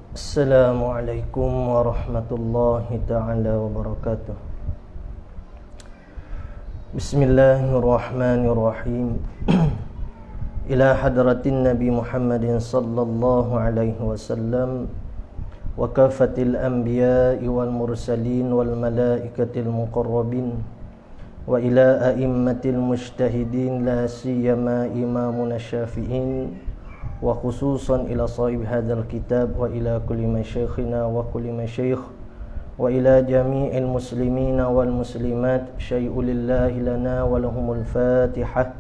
Assalamualaikum warahmatullahi ta'ala wabarakatuh. Bismillahirrahmanirrahim. Ila hadratin Nabi Muhammadin sallallahu alaihi wasallam wa kafatil anbiya'i wal mursalin wal malaikatil muqarrabin wa ila a'immatil mujtahidin la siyama imamuna syafi'in wa khususan ila sahib hadzal kitab wa ila kulli masyayikhina wa kulli masyayikh wa ila jami'il muslimina wal muslimat syai'u lillahi lana wa lahumul fatihah.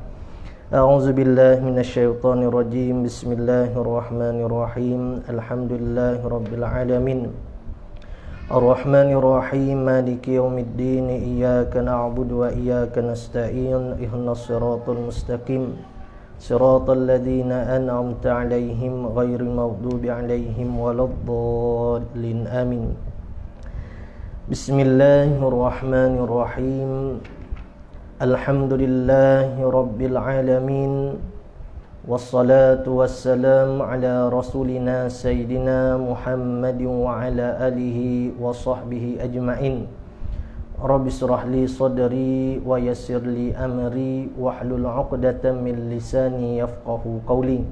A'udzu billahi minasyaitonir rajim. Bismillahirrahmanirrahim. Alhamdulillahi rabbil alamin. Ar-Rahmanir Rahim. Maliki yaumiddin. Iyyaka na'budu wa iyyaka nasta'in. Ihdinas siratal mustaqim. Siratal ladzina an'amta 'alaihim ghairil maghdubi 'alaihim waladdallin. Amin. Bismillahirrahmanirrahim. Alhamdulillahi rabbil alamin. Wassalatu wassalamu ala rasulina sayyidina Muhammadin wa ala alihi wa sahbihi ajma'in. Rabbi shrah li sadri wa yassir li amri wahlul 'uqdatam min lisani yafqahu qawli.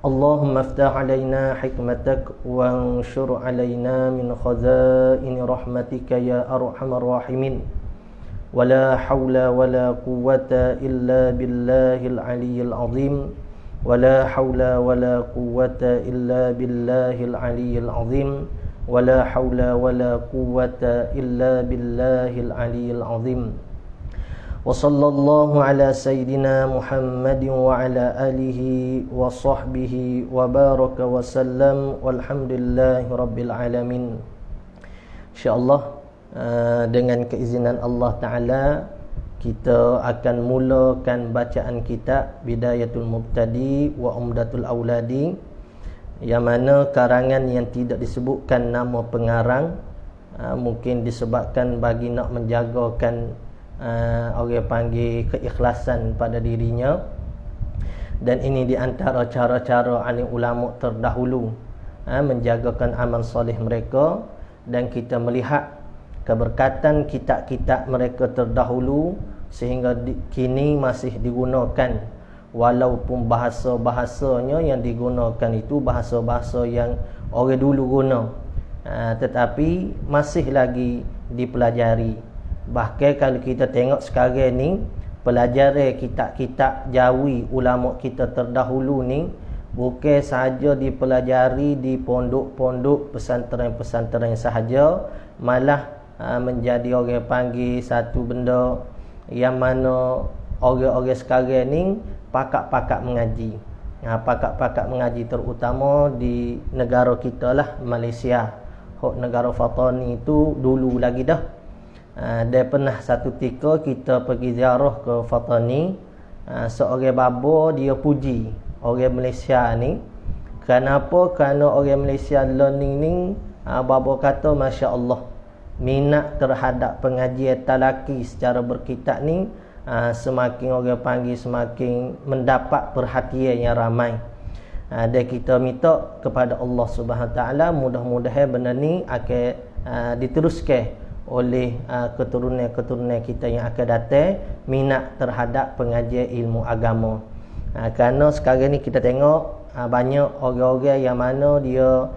Allahumma iftah 'alaina hikmatak wa anshur 'alaina min khazaini rahmatika ya arhamar rahimin. Wala haula wala quwwata illa billahil aliyyil azim. Wala haula wala quwwata illa billahil aliyyil azim. Wala haula wala quwwata illa billahil aliyyil azim. Wa sallallahu ala sayyidina Muhammadin wa ala alihi wa sahbihi wa baraka wa sallam walhamdulillahi rabbil alamin. InsyaAllah dengan keizinan Allah Ta'ala kita akan mulakan bacaan kitab Bidayatul Mubtadi wa Umdatul Auladi, yang mana karangan yang tidak disebutkan nama pengarang, mungkin disebabkan bagi nak menjagakan orang panggil keikhlasan pada dirinya. Dan ini di antara cara-cara alim ulama terdahulu menjagakan amal soleh mereka. Dan kita melihat keberkatan kitab-kitab mereka terdahulu sehingga kini masih digunakan, walaupun bahasa-bahasanya yang digunakan itu bahasa-bahasa yang orang dulu guna, tetapi masih lagi dipelajari. Bahkan kalau kita tengok sekarang ni, pelajaran kitab-kitab Jawi ulama kita terdahulu ni bukan sahaja dipelajari di pondok-pondok pesantren-pesantren sahaja, malah menjadi orang panggil satu benda yang mana orang-orang sekarang ni pakak-pakak mengaji. Pakak-pakak mengaji terutama di negara kita lah, Malaysia. Negara Fatani itu dulu lagi dah. Dia pernah satu ketika kita pergi ziarah ke Fatani. Seorang babo dia puji orang Malaysia ni. Kenapa? Kerana orang Malaysia learning ni, babo kata Masya Allah, minat terhadap pengajian talaki secara berkitab ni semakin orang panggil semakin mendapat perhatian yang ramai. Dan kita minta kepada Allah Subhanahu Taala mudah-mudahan benda ni akan diteruskan oleh keturunan-keturunan kita yang akan datang, minat terhadap pengajian ilmu agama. Kerana sekarang ni kita tengok banyak orang-orang yang mana dia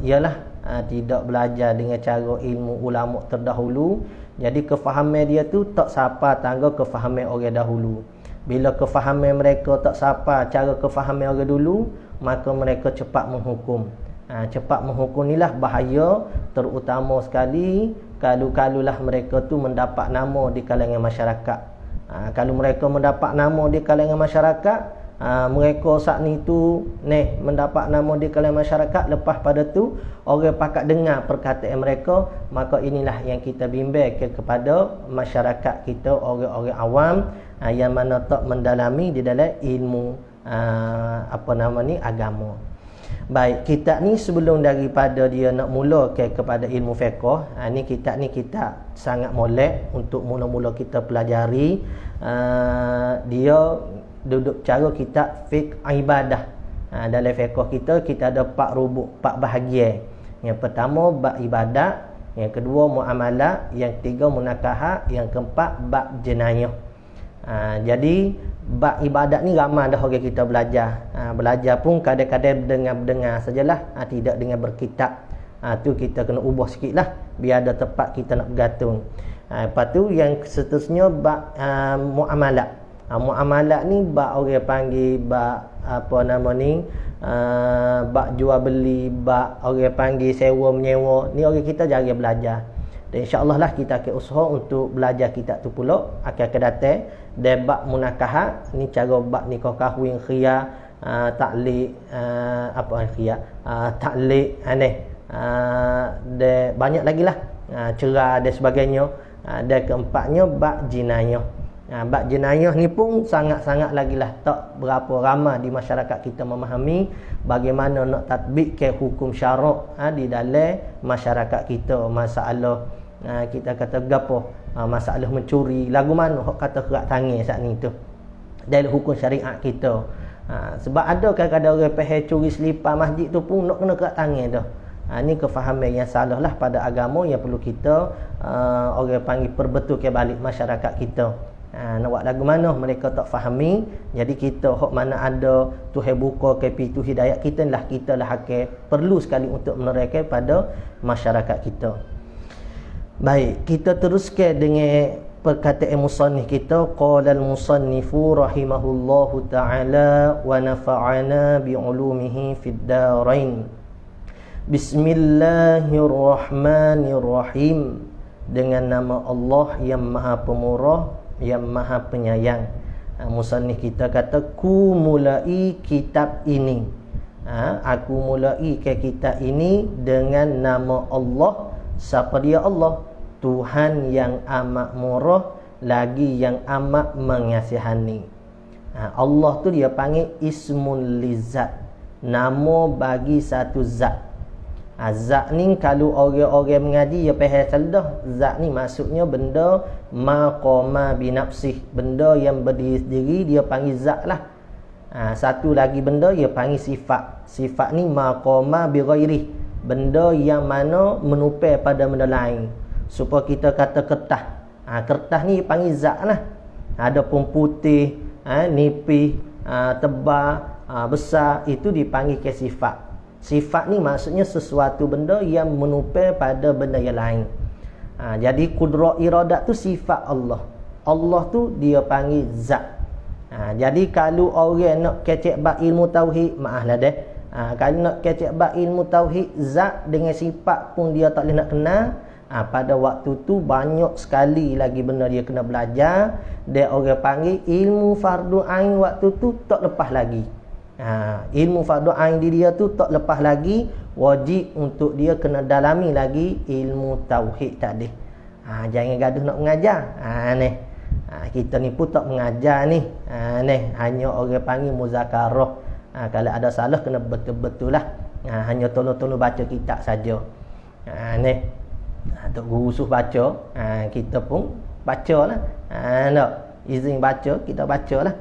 ialah tidak belajar dengan cara ilmu ulama terdahulu. Jadi kefahaman dia tu tak sapa tangga kefahaman orang dahulu. Bila kefahaman mereka tak sapa cara kefahaman orang dulu, maka mereka cepat menghukum. Cepat menghukum inilah bahaya, terutama sekali kalau-kalulah mereka tu mendapat nama di kalangan masyarakat. Kalau mereka mendapat nama di kalangan masyarakat, mereka saat ni tu mendapat nama di kalangan masyarakat, lepas pada tu orang pakak dengar perkataan mereka, maka inilah yang kita bimbangkan kepada masyarakat kita, orang-orang awam yang mana tak mendalami di dalam ilmu agama. Baik, kitab ni sebelum daripada dia nak mulakan kepada ilmu fiqh, ni kitab sangat molek untuk mula-mula kita pelajari. Dia duduk cara kitab fiqh ibadah. Dalam fiqh kita ada 4 rubuk, 4 bahagian. Yang pertama bab ibadat, yang kedua muamalah, yang ketiga munakahat, yang keempat bab jenayah. Jadi bab ibadat ni ramai dah orang kita belajar. Belajar pun kadang-kadang dengar-dengar sajalah, tidak dengan berkitab. Tu kita kena ubah sikitlah biar ada tempat kita nak bergantung. Lepas tu yang seterusnya bab muamalah. Muamalah ni bab orang panggil bab apa nama ni, bab jual beli, bab orang panggil sewa menyewa. Ni orang kita jarang belajar. Dan insya-Allah lah kita akan usaha untuk belajar kitab tu pula akan datang. Dan bab munakahat ni cara bab nikah kahwin, khiyar, taklik, taklik dan banyak lagi lah, cerai dan sebagainya. Dan keempatnya bab jenayah. Bab jenayah ni pun sangat-sangat lagi lah tak berapa ramai di masyarakat kita memahami bagaimana nak tatbikkan hukum syarak di dalam masyarakat kita. Masalah kita kata gapo, masalah mencuri lagu mana hok kata kerak tangan saat ni tu dalam hukum syariat kita. Sebab ada kadang-kadang orang faham curi selipar masjid tu pun nak kena kerak tangan tu. Ni kefahaman yang salah lah pada agama yang perlu kita orang panggil perbetulkan balik masyarakat kita. Nak buat lagu mana mereka tak fahami. Jadi kita hok mana ada Tuhan buka ke pintu hidayat kita lah akan perlu sekali untuk menerangkan pada masyarakat kita. Baik, kita teruskan dengan perkataan musannif kita. Qala al-musannifu rahimahullahu ta'ala wa nafa'ana bi'ulumihi fid darain. Bismillahirrahmanirrahim. Dengan nama Allah yang Maha Pemurah, yang Maha Penyayang. Musannif kita kata, ku mulai kitab ini. Aku mulai ke kitab ini dengan nama Allah. Siapa dia Allah? Tuhan yang amat murah lagi yang amat mengasihani. Allah tu dia panggil ismun lizat, nama bagi satu zat. Zat ni kalau orang-orang mengaji dia faham seldah. Zat ni maksudnya benda maqama binafsih, benda yang berdiri sendiri dia panggil zat lah. Satu lagi benda dia panggil sifat. Sifat ni maqama bi ghairi, benda yang mana menupai pada benda lain. Supaya kita kata kertas, kertas ni panggil zat lah. Ada pun putih, nipis, tebal, besar, itu dipanggil ke sifat. Sifat ni maksudnya sesuatu benda yang menupai pada benda yang lain. Jadi kudrah iradat tu sifat Allah. Allah tu dia panggil zat. Jadi kalau orang nak kecek bab ilmu tauhid, maaflah deh, kalau nak kecek bab ilmu tauhid, zat dengan sifat pun dia tak boleh nak kenal. Pada waktu tu banyak sekali lagi benda dia kena belajar. Dia orang panggil ilmu fardu ain waktu tu tak lepas lagi. Ilmu fardu ain di dia tu tak lepas lagi. Wajib untuk dia kena dalami lagi ilmu tauhid tadi. Jangan gaduh nak mengajar. Kita ni pun tak mengajar ni. Hanya orang panggil muzakarah. Kalau ada salah kena betul-betul lah. Hanya tolong-tolong baca kitab saja. Tok guru suruh baca, kita pun baca lah. Nak izin baca, kita baca lah.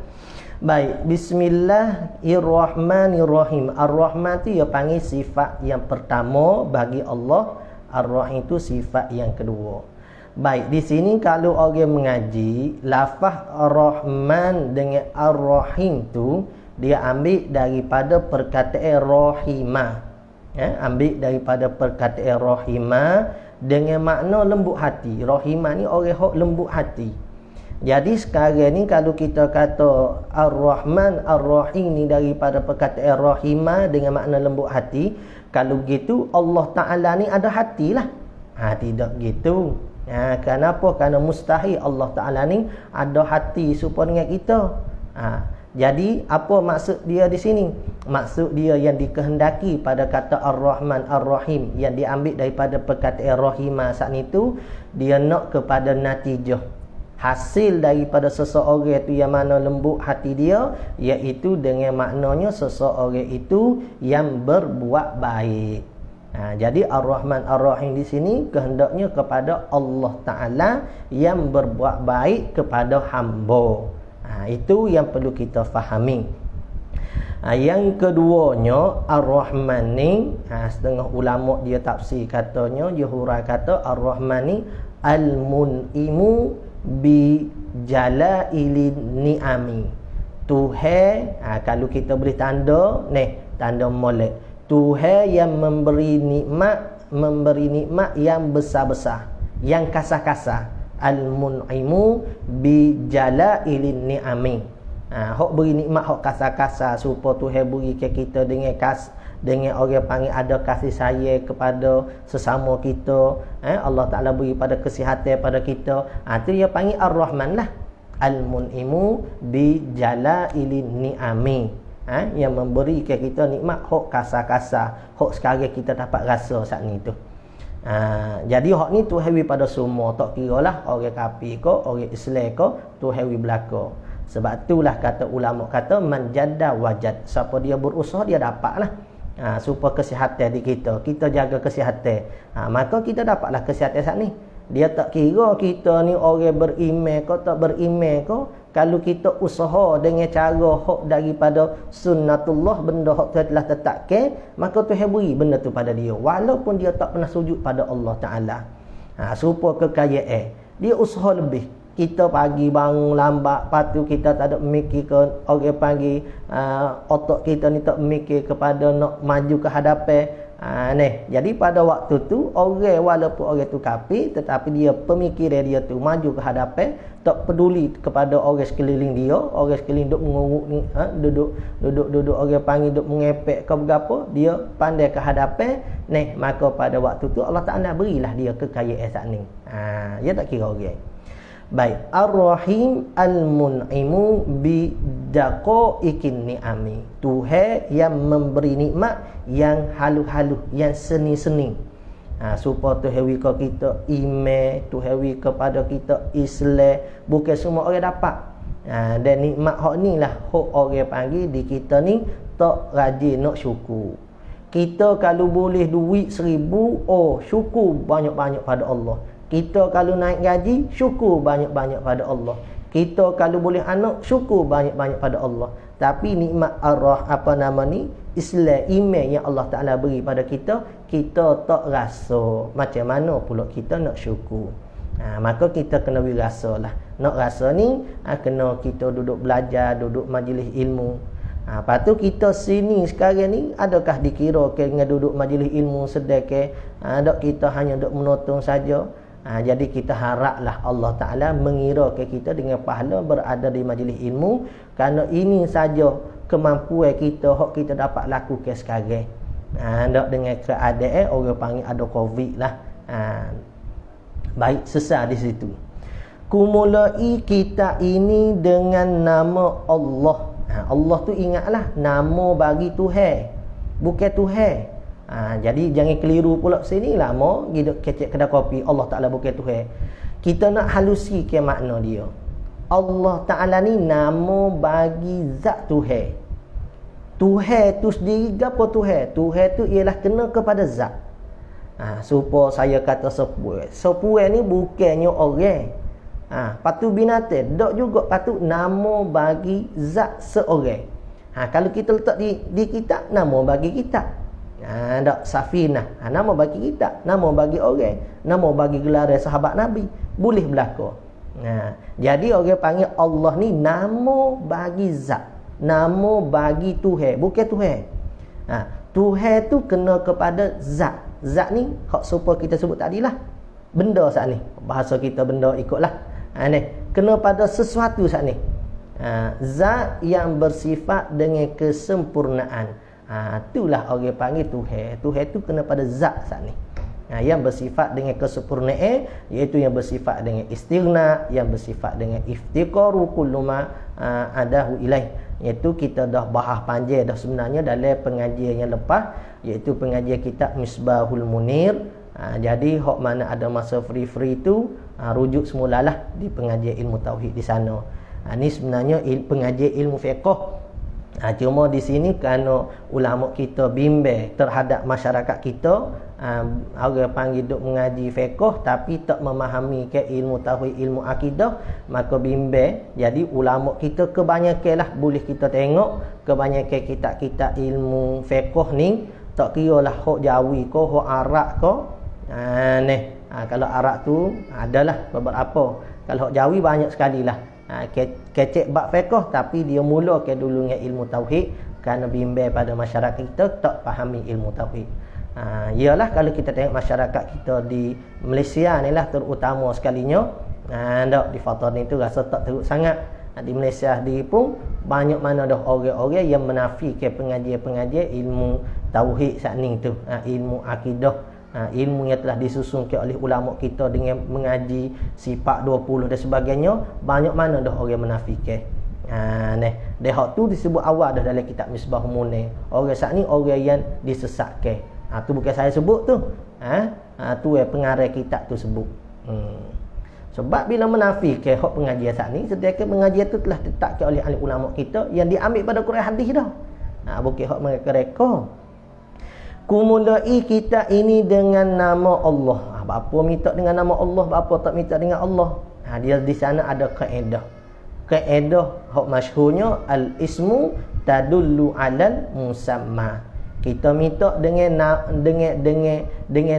Baik, bismillahirrahmanirrahim. Ar-Rahman tu dia panggil sifat yang pertama bagi Allah. Ar-Rahim itu sifat yang kedua. Baik, di sini kalau orang mengaji, lafaz Ar-Rahman dengan Ar-Rahim tu dia ambil daripada perkataan rahimah. Ambil daripada perkataan rahimah dengan makna lembut hati. Rahimah ni orang hok lembut hati. Jadi sekarang ni kalau kita kata Ar-Rahman Ar-Rahim ni daripada perkataan rahimah dengan makna lembut hati, kalau begitu Allah Ta'ala ni ada hati lah. Tidak gitu. Kenapa? Kerana mustahil Allah Ta'ala ni ada hati supaya dengan kita. Jadi apa maksud dia di sini? Maksud dia yang dikehendaki pada kata Ar-Rahman Ar-Rahim yang diambil daripada perkataan rahimah saat itu, dia nak kepada natijah, hasil daripada seseorang itu yang mana lembut hati dia, iaitu dengan maknanya seseorang itu yang berbuat baik. Jadi Ar-Rahman Ar-Rahim di sini kehendaknya kepada Allah Ta'ala yang berbuat baik kepada hamba. Itu yang perlu kita fahami. Yang keduanya Ar-Rahman ni, setengah ulama dia tafsir katanya, dia hurai kata Ar-Rahman ni Al-Mun'imu bi jalaili ni'ami. Tuhan, kalau kita beri tanda ni, tanda molek, Tuhan yang memberi nikmat yang besar-besar, yang kasar-kasar. Al-Mun'imu bi jalaili ni'ami. Hok beri nikmat hok kasar-kasar, supaya Tuhan beri ke kita dengan orang panggil ada kasih sayang kepada sesama kita. Allah Ta'ala beri pada kesihatan pada kita. Tu dia panggil Ar-Rahman lah. Al-Mun'imu bi jalaili ni'ami. Yang memberi ke kita nikmat hok kasar-kasar, hok sekarang kita dapat rasa saat ni tu. Jadi hak ni Tuhan beri pada semua, tak kira lah orang kafir ke, orang Islam ke, Tuhan beri belaka. Sebab itulah kata ulama kata man jadda wajad. Siapa dia berusaha dia dapatlah. Supaya kesihatan di kita jaga kesihatan. Maka kita dapatlah kesihatan saat ni. Dia tak kira kita ni orang beriman ke tak beriman ke, kalau kita usaha dengan cara hak daripada sunnatullah, benda hak Tuhan telah tetapkan, maka Tuhan beri benda tu pada dia walaupun dia tak pernah sujud pada Allah Ta'ala. Supaya kekayaan dia usaha lebih. Kita pagi bangun lambat, lepas tu kita tak ada mikir ke orang pagi, otak kita ni tak mikir kepada nak maju ke hadapan. Jadi pada waktu tu orang walaupun orang tu kafir, tetapi dia pemikiran dia tu maju ke hadapan, tak peduli kepada orang sekeliling dia. Orang sekeliling duk menguruk ni, duduk orang panggil duk mengepek ke berapa, dia pandai ke hadapan. Maka pada waktu tu Allah Ta'ala berilah dia kekayaan saat ni. Dia tak kira orang. Baik, Ar-Rahim Al-Mun'imu bi daqaiqin ni'ami. Tuhan yang memberi nikmat yang halus-halus, yang seni-seni. Supaya Tuhan wika kita iman, Tuhan wika kepada kita Islam. Bukan semua orang dapat. Dan nikmat hak ni lah hak orang panggil di kita ni tak rajin nak syukur. Kita kalau boleh duit 1,000, syukur banyak-banyak pada Allah. Kita kalau naik gaji, syukur banyak-banyak pada Allah. Kita kalau boleh anak, syukur banyak-banyak pada Allah. Tapi nikmat Islam, iman yang Allah Ta'ala beri pada kita, kita tak rasa. Macam mana pula kita nak syukur? Maka kita kena rasa lah. Nak rasa ni, kena kita duduk belajar, duduk majlis ilmu. Lepas tu kita sini sekarang ni, adakah dikira dengan duduk majlis ilmu sedekah? Adakah kita hanya duduk menonton saja? Jadi kita haraplah Allah Ta'ala mengira ke kita dengan pahala berada di majlis ilmu, kerana ini saja kemampuan kita hak kita dapat lakukan sekarang. Tak dengan keadaan orang panggil ada COVID lah. Baik, sesat di situ. Kumulai kita ini dengan nama Allah. Allah tu ingatlah nama bagi Tuhan, bukan Tuhan. Jadi jangan keliru pula sini lah, mau hidup kecek kedai kopi Allah Ta'ala bukan Tuhan. Kita nak halusikan makna dia. Allah Ta'ala ni nama bagi zat Tuhan. Tuhan tu sendiri apa Tuhan? Tuhan tu ialah kena kepada zat. Supaya saya kata sepuan. Sepuan ni bukannya orang. Patu binatang, dok juga patu nama bagi zat seorang. Kalau kita letak di kitab, nama bagi kitab. Tak Safinah, nama bagi kita, nama bagi orang, nama bagi gelaran sahabat Nabi, boleh berlaku. Jadi orang panggil Allah ni nama bagi zat, nama bagi Tuhan, bukan Tuhan. Tuhan tu kena kepada zat. Zat ni hak supaya kita sebut tadi lah, benda saat ni, bahasa kita benda ikutlah. Kena pada sesuatu saat ni, zat yang bersifat dengan kesempurnaan. Itulah orang panggil Tuhan. Tuhan tu kena pada zat saat ni, yang bersifat dengan kesempurnaan, iaitu yang bersifat dengan istighna, yang bersifat dengan iftiqaru kulluma adahu ilaih. Iaitu kita dah bahas panjang dah sebenarnya dalam pengajian yang lepas, iaitu pengajian kitab Misbahul Munir. Jadi hok mana ada masa free tu, rujuk semulalah di pengajian ilmu tauhid di sana. Ni sebenarnya pengajian ilmu fiqh. Cuma di sini kerana ulama kita bimbang terhadap masyarakat kita, orang panggil duk mengaji fiqh tapi tak memahami ke ilmu tauhid, ilmu akidah, maka bimbang. Jadi ulama kita kebanyakanlah boleh kita tengok kebanyakan kitab-kitab ilmu fiqh ni tak kiralah hok Jawi ke hok Arab ke. Kalau Arab tu adalah beberapa. Kalau hok Jawi banyak sekali lah. Kecek bab fiqh tapi dia mula ke dulu dengan ilmu tauhid kerana bimbang pada masyarakat kita tak fahami ilmu tauhid. Ialah kalau kita tengok masyarakat kita di Malaysia ni lah terutama sekalinya, di Fatar ni tu rasa tak teruk sangat. Di Malaysia di pun banyak mana dah orang-orang yang menafikan pengajian-pengajian ilmu tauhid saat ni tu, ilmu akidah. Ilmu yang telah disusunkan oleh ulama kita dengan mengaji sifat 20 dan sebagainya, banyak mana dah orang menafikan. Dah hak tu disebut awal dah dalam kitab Misbah Munir. Orang saat ni orang yang disesatkan. Tu bukan saya sebut tu. Tu pengarang kitab tu sebut. Sebab bila menafikan hak pengajian saat ni, sediakan pengajian tu telah ditetapkan oleh ahli ulama kita yang diambil pada Quran hadis dah. Bukan hak mereka-reka. Kumulai kita ini dengan nama Allah. Apa minta dengan nama Allah, apa tak minta dengan Allah. Dia di sana ada kaedah. Kaedah hak masyhurnya al-ismu tadullu 'alal musamma. Kita minta dengan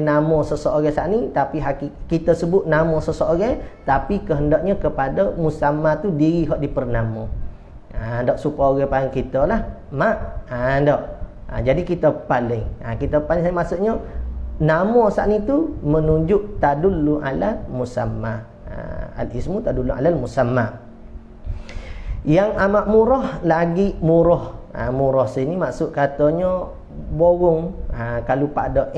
nama seseorang saat ni, tapi kita sebut nama seseorang tapi kehendaknya kepada musamma tu diri hak dipernama. Ndak supaya orang panggil kita lah mak. Ndak. Jadi kita paling maksudnya nama saat ni tu menunjuk tadullu ala musamma. Al-ismu tadullu ala musamma. Yang amat murah lagi murah. Murah sini maksud katanya borong. Kalau pada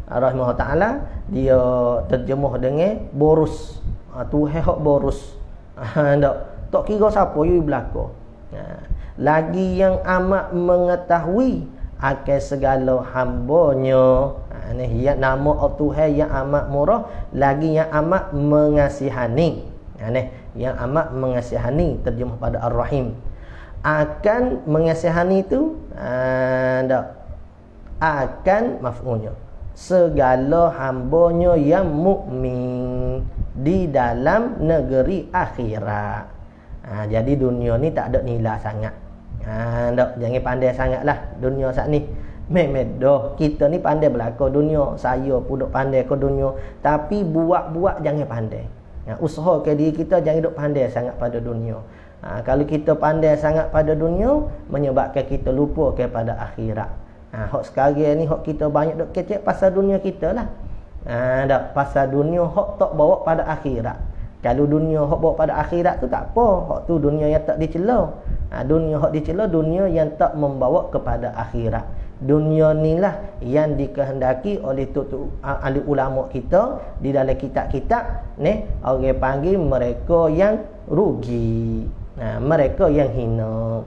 rahimahullah taala dia terjemah dengan boros. Tuhan hak boros. Tak kira siapa you belaka. Lagi yang amat mengetahui akan segala hambanya. Yang nama Tuhan yang amat murah, lagi yang amat mengasihani. Yang amat mengasihani, terjemah pada Ar-Rahim. Akan mengasihani itu akan maf'ulnya segala hambanya yang mukmin di dalam negeri akhirat. Jadi dunia ni tak ada nilai sangat. Jangan pandai sangatlah dunia saat ni. Memedoh kita ni pandai belaka dunia. Saya pun duk pandai ke dunia, tapi buat-buat jangan pandai. Usaha ke diri kita jangan duk pandai sangat pada dunia. Kalau kita pandai sangat pada dunia, menyebabkan kita lupa kepada akhirat. Hak sekarang ni hak kita banyak duk kecek pasal dunia kita lah. Pasal dunia hak tak bawa pada akhirat. Kalau dunia hak bawa pada akhirat tu tak apa. Hak tu dunia yang tak dicela. Dunia hak dicela dunia yang tak membawa kepada akhirat. Dunia inilah yang dikehendaki oleh ahli ulama kita di dalam kitab-kitab ni, orang panggil mereka yang rugi. Mereka yang hina.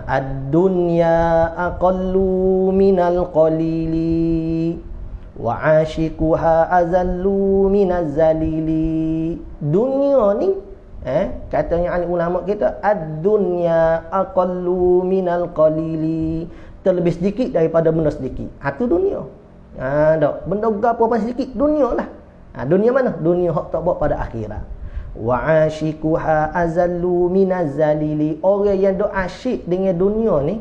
Ad-dunya aqallu minal qalili wa ashikuha azallu minaz zalili. Dunia ni katanya ahli ulama kita, ad-dunya aqallu minal qalili, terlebih sedikit daripada benda sedikit. Tu dunia. Benda gapo apa sedikit, dunia lah. Dunia mana? Dunia hak tak bawa pada akhirat. Wa ashikuha azallu minaz zalili. Orang yang dok asyik dengan dunia ni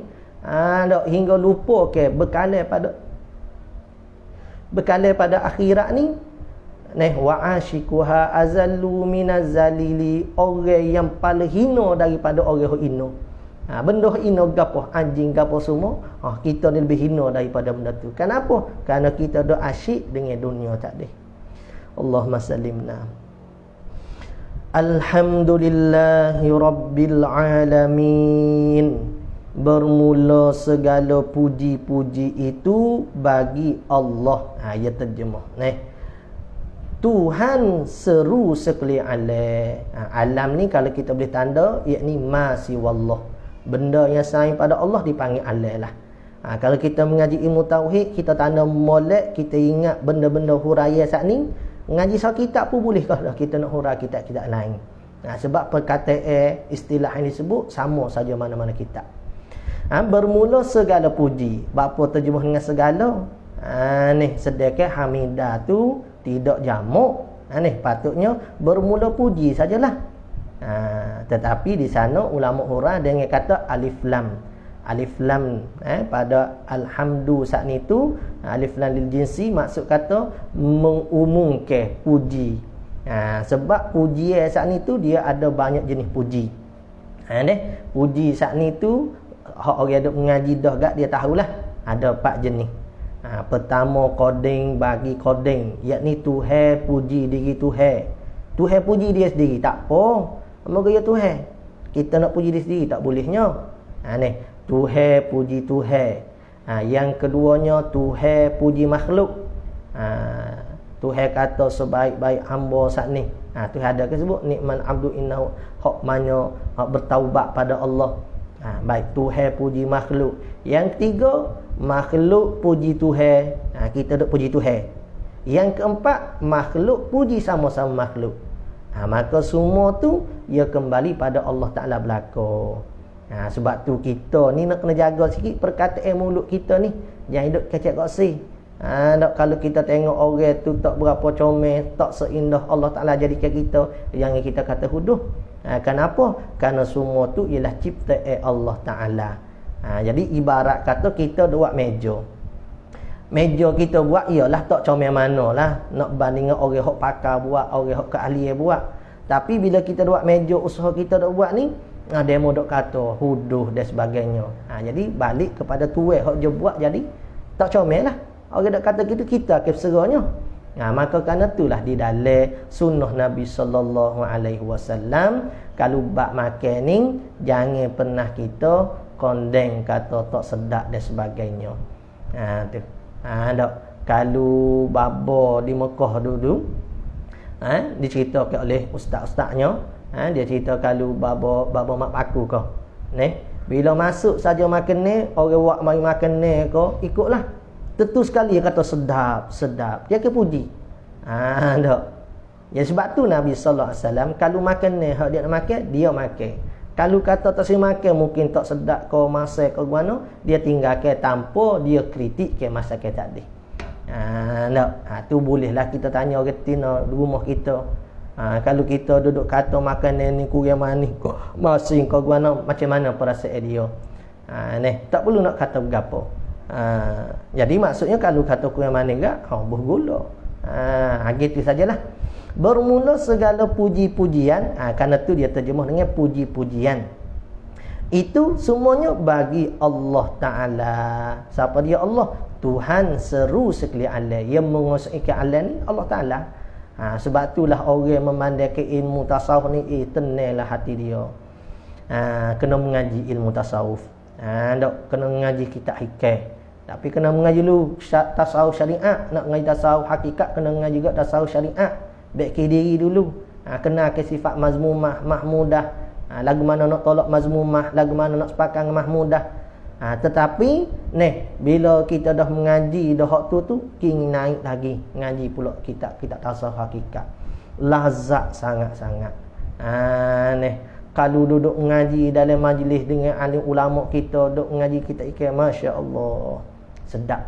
hingga lupa ke bekalan pada akhirat ni. Wa ashikuha azallu minaz zalili. Orang yang paling hina daripada orang yang hina. Benda hina gapo, anjing gapo semua, kita ni lebih hina daripada benda tu. Kenapa? Kerana kita dok asyik dengan dunia tadi. Allahumma sallimna. Alhamdulillahi Rabbil Alamin. Bermula segala puji-puji itu bagi Allah. Ya terjemah. Tuhan seru sekalian alam. Alam ni kalau kita boleh tanda, yakni ma siwallah. Benda yang selain pada Allah dipanggil alam lah. Kalau kita mengaji ilmu tauhid, kita tanda molek, kita ingat benda-benda huraya saat ni. Ngaji satu kitab pun bolehkah dah kita nak huraikan kitab-kitab lain. Sebab perkataan istilah yang disebut sama saja mana-mana kitab. Bermula segala puji. Bapa terjemah dengan segala. Sedangkan hamidah tu tidak jamak. Patutnya bermula puji sajalah. Tetapi di sana ulama hurah dengan kata alif lam. Alif lam pada alhamdu saat itu, alif lam lil jinsi, maksud kata mengumumkan puji. Sebab pujian saat itu dia ada banyak jenis puji. Puji saat itu orang duk mengaji dah gak dia tahulah ada 4 jenis. Pertama koding bagi koding, yakni Tuhan puji diri Tuhan. Tuhan puji dia sendiri tak apa. Moga ya Tuhan. Kita nak puji diri sendiri tak bolehnya. Tuhan puji Tuhan. Yang keduanya Tuhan puji makhluk. Tuhan kata sebaik-baik hamba saat ni. Tuhan ada ke sebut nikman abdu innahu hak manya bertaubat pada Allah. Baik, Tuhan puji makhluk. Yang ketiga, makhluk puji Tuhan. Kita duk puji Tuhan. Yang keempat, makhluk puji sama-sama makhluk. Maka semua tu ia kembali pada Allah Ta'ala belaka. Sebab tu kita ni nak kena jaga sikit perkataan mulut kita ni. Jangan duk kecek koksi. Kalau kita tengok orang tu tak berapa comel, tak seindah Allah Ta'ala jadikan kita, jangan kita kata huduh. Kenapa? Kerana semua tu ialah ciptaan Allah Ta'ala. Jadi ibarat kata kita buat meja. Meja kita buat ialah tak comel manalah. Nak banding dengan orang hok pakar buat, orang hok keahlian buat. Tapi bila kita buat meja usaha kita dak buat ni, demo dok kata huduh dan sebagainya. Jadi balik kepada tuai hok je buat jadi tak comel lah. Orang dak kata kita keseranya. Maka kerana itulah di dalam sunnah Nabi sallallahu alaihi wasallam, kalau bab makan ni jangan pernah kita kondeng kata tak sedap dan sebagainya. Tu. Kalau baba di Mekah dulu, diceritakan oleh ustaz-ustaznya, dia cerita kalau baba mak paku kau. Bila masuk saja makan ni, orang buat mari makan ni kau ikutlah. Tentu sekali dia kata sedap. Dia ke puji. Tak. Ya sebab tu Nabi sallallahu alaihi wasallam kalau makan ni hak dia nak makan, dia makan. Kalau kata tak sempat makan mungkin tak sedap kau masak kau mana, dia tinggalkan tanpa dia kritik ke masakan tadi. Tak. Tu bolehlah kita tanya orang tina rumah kita. Kalau kita duduk kata makan ni kurang manis kau, masing kau mana macam mana perasaan dia. Tak perlu nak kata bergapo. Jadi maksudnya kalau kata kurang manis gak, bergula. Gitu sajalah. Bermula segala puji-pujian, kerana tu dia terjemah dengan puji-pujian. Itu semuanya bagi Allah Ta'ala. Siapa dia Allah? Tuhan seru sekali alam. Yang menguasaikan alam ni Allah Ta'ala. Sebab itulah orang memandangkan ilmu tasawuf ni tenanglah hati dia. Kena mengaji ilmu tasawuf. Tak kena mengaji kitab hikam. Tapi kena mengaji dulu tasawuf syariat. Nak mengaji tasawuf hakikat, kena mengaji juga tasawuf syariat. Baik diri dulu. Kenal ke sifat mazmumah, mahmudah. Lagu mana nak tolak mazmumah, lagu mana nak sepakat dengan mahmudah. Tetapi bila kita dah mengaji dah hak tu kini naik lagi ngaji pula kitab tasawuf hakikat. Lazat sangat-sangat. Kalau duduk mengaji dalam majlis dengan alim ulama kita, duduk mengaji kitab hikam, masya-Allah, sedap.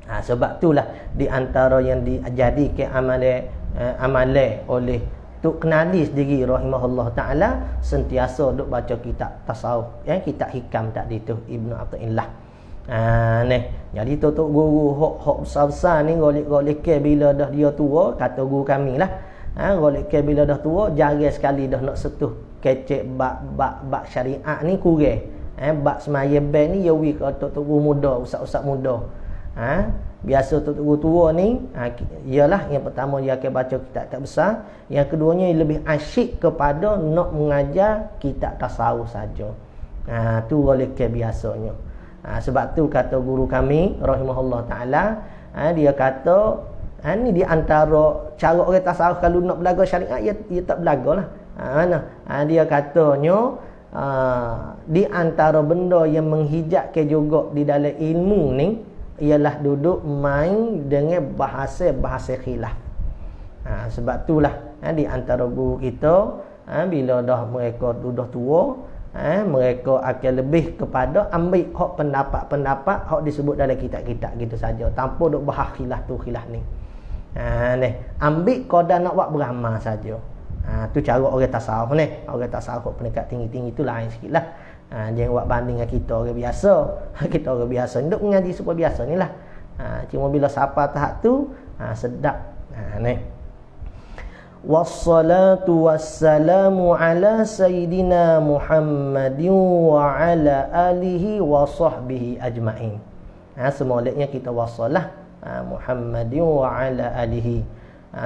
Sebab itulah di antara yang dijadikan amalan oleh Tok Kenalis diri rahimahullah taala sentiasa duk baca kitab tasawuf, kitab hikam tadi tu Ibnu Athaillah. Jadi tok guru hok besar-besar ni golek bila dah dia tua, kata guru kami lah. Golek bila dah tua jarang sekali dah nak sentuh kecek bab syariat ni kurang. Bab semaya ben ni ya wi tok guru muda, ustaz-ustaz muda. Biasa tok guru tua ni ialah yang pertama dia akan baca kitab tak besar, yang keduanya lebih asyik kepada nak mengajar kitab tasawuf saja. Tu golek biasanya. Sebab tu kata guru kami rahimahullah taala, dia kata ni di antara cara orang tasawuf kalau nak belajar syariat ia tak belajarlah. Dia katanya di antara benda yang menghijabkan juga di dalam ilmu ni ialah duduk main dengan bahasa khilaf. Sebab itulah di antara guru kita Bila dah mereka dah tua, mereka akan lebih kepada ambil hak pendapat-pendapat hak disebut dalam kitab-kitab gitu saja, tanpa duk bahas khilaf tu khilaf ni. Ambil qadar nak buat beramal saja. Tu cara orang tasawuf ni. Orang tasawuf peringkat tinggi-tinggi tu lain sikitlah. Jangan buat banding dengan kita orang biasa. Kita orang biasa ni duk mengaji supaya biasa ni lah. Cuma bila sampai tahap tu sedap. Ni. Wassalatu wassalamu ala sayyidina Muhammadin wa ala alihi wa sahbihi ajma'in. Semoleknya kita wassalah Muhammadin wa ala alihi.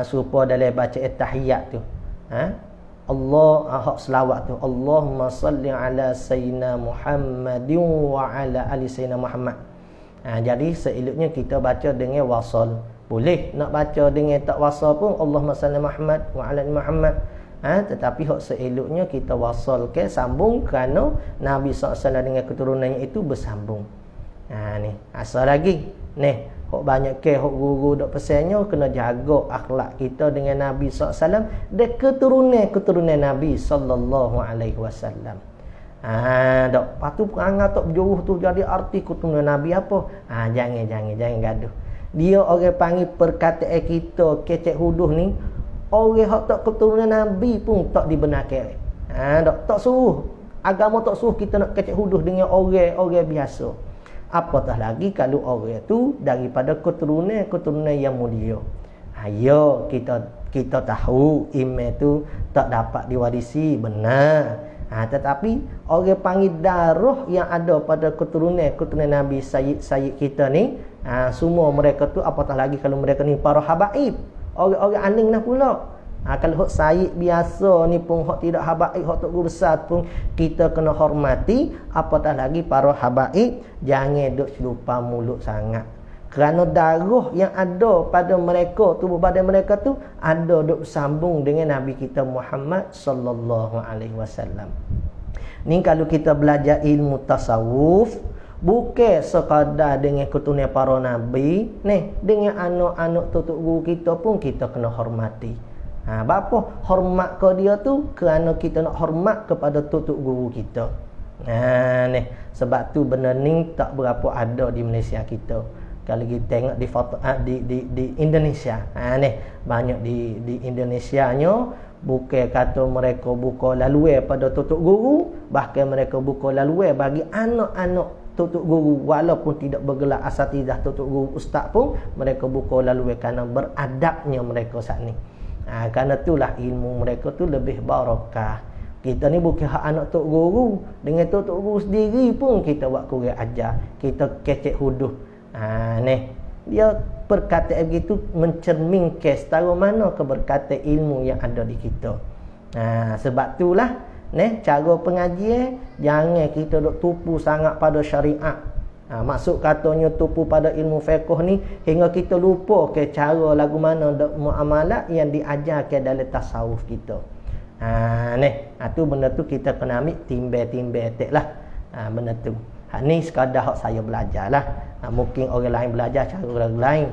Serupa dalam baca tahiyat tu. Allah hak selawat tu, Allahumma salli ala sayyidina Muhammadin wa ala ali sayyidina Muhammad. Jadi seeloknya kita baca dengan wasal. Boleh nak baca dengan tak wasal pun, Allahumma salli Muhammad wa ala ali Muhammad. Tetapi hak seeloknya kita wasal ke sambung, kerana Nabi SAW dengan keturunannya itu bersambung. Ni asal lagi ni hak banyak ke hak guru dok pesannya kena jaga akhlak kita dengan Nabi SAW dan keturunan Nabi sallallahu alaihi wasallam. Dok patu perangai tok berjuruh tu jadi arti keturunan Nabi apa? Jangan gaduh. Dia orang panggil perkataan kita kecek huduh ni, orang hak tak keturunan Nabi pun tak dibenarkan. Dok tak suruh, agama tak suruh kita nak kecek huduh dengan orang biasa. Apatah lagi kalau orang tu daripada keturunan yang mulia. Ya, kita tahu iman tu tak dapat diwarisi, benar. Tetapi orang panggil darah yang ada pada keturunan Nabi Sayyid kita ni, semua mereka tu apatah lagi kalau mereka ni para habaib, orang aning lah pula. Kalau hak Sayyid biasa ni pun hak tidak habaib, hak tok guru besar pun kita kena hormati, apatah lagi para habaib. Jangan duk lupa mulut sangat, kerana darah yang ada pada mereka, tubuh badan mereka tu ada duk sambung dengan Nabi kita Muhammad sallallahu alaihi wasallam. Ni kalau kita belajar ilmu tasawuf, bukan sekadar dengan keturunan para nabi ni, dengan anak-anak tutuk guru kita pun kita kena hormati. Bapa hormat ke dia tu kerana kita nak hormat kepada tutuk guru kita. Ni sebab tu benda ni tak berapa ada di Malaysia kita. Kalau kita tengok di Indonesia, ni banyak di Indonesianya, bukan kata mereka buka laluan pada tutuk guru, bahkan mereka buka laluan bagi anak-anak tutuk guru walaupun tidak bergelar asatidah tutuk guru ustaz pun mereka buka laluan kerana beradabnya mereka saat ni. Kerana itulah ilmu mereka tu lebih barakah. Kita ni bukan hak anak tok guru, dengan tok guru sendiri pun kita buat kurang ajar, kita kecek huduh. Ni dia perkataan begitu mencerminkan setara mana keberkatan ilmu yang ada di kita. Sebab itulah cara pengajian jangan kita duk tupu sangat pada syariat. Maksud katanya tupu pada ilmu fiqh ni hingga kita lupa ke cara lagu mana muamalat yang diajarkan dalam tasawuf kita. Tu benda tu kita kena ambil timbal-timbal etik lah. Benda tu. Ni sekadar hak saya belajar lah. Mungkin orang lain belajar cara orang lain.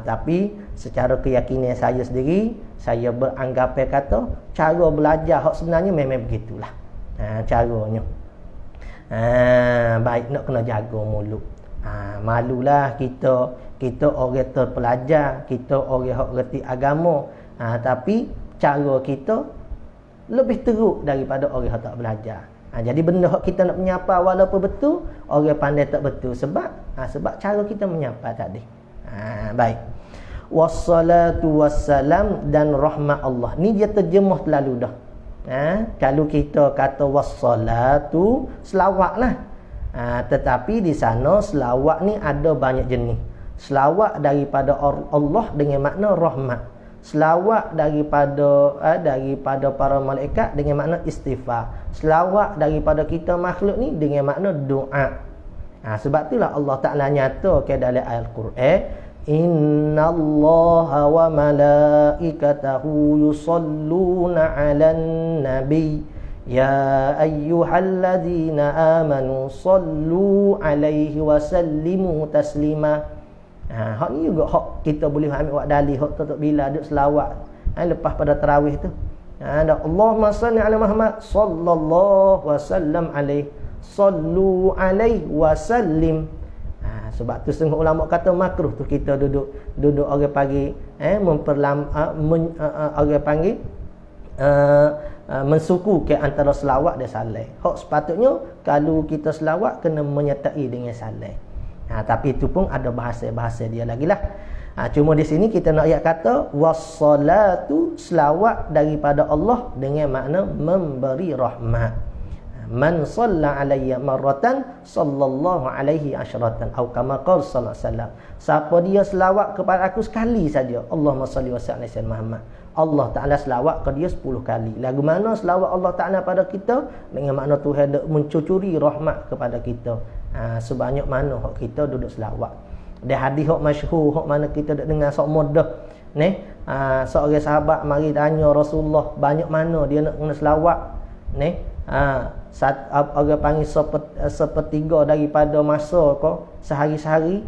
Tapi secara keyakinan saya sendiri, saya beranggapan kata cara belajar hak sebenarnya memang begitulah. Caranya. Baik nak kena jaga mulut. Malulah kita orang terpelajar, kita orang hak reti agama, tapi cara kita lebih teruk daripada orang yang tak belajar. Jadi benda hak kita nak menyapa walaupun betul, orang pandai tak betul sebab cara kita menyapa tadi. Baik. Wassalatu wassalam dan rahmat Allah. Ni dia terjemah terlalu dah. Kalau kita kata wassalatu, selawatlah. Tetapi di sana selawat ni ada banyak jenis. Selawat daripada Allah dengan makna rahmat. Selawat daripada para malaikat dengan makna istighfar. Selawat daripada kita makhluk ni dengan makna doa. Sebab itulah Allah Ta'ala nyatakan dalam ayat Al-Quran, innallaha wa malaikatahu yusalluna 'alan nabi ya ayyuhalladzina amanu sallu 'alaihi wa sallimu taslima. Hak ni juga hak kita boleh ambil buat dalil hak tutup bila duk selawat lepas pada tarawih tu. Allahumma salli ala Muhammad sallallahu wasallam alaihi, sallu alaihi wasallim. Sebab tu setengah ulama kata makruh tu kita duduk orang pagi orang panggil mensuku ke antara selawat dan salam. Hak sepatutnya kalau kita selawat kena menyertai dengan salam. Tapi itu pun ada bahasa dia lagi lah. Cuma di sini kita nak ayat kata wassalatu, selawat daripada Allah dengan makna memberi rahmat. Man shalla alayya marratan sallallahu alaihi asyratan atau kama qala sallallahu alaihi wasallam. Siapa dia selawat kepada aku sekali saja, Allahumma shalli wa sallim ala Muhammad, Allah Taala selawat ke dia 10 kali. Lagu mana selawat Allah Taala pada kita dengan makna Tuhan dak mencucuri rahmat kepada kita. Sebanyak mana hak kita duduk selawat. Dia hadis hak masyhur hak mana kita dak dengar sok mudah ni. Seorang sahabat mari tanya Rasulullah banyak mana dia nak kena selawat ni. Orang panggil sepertiga daripada masa kau sehari-sehari.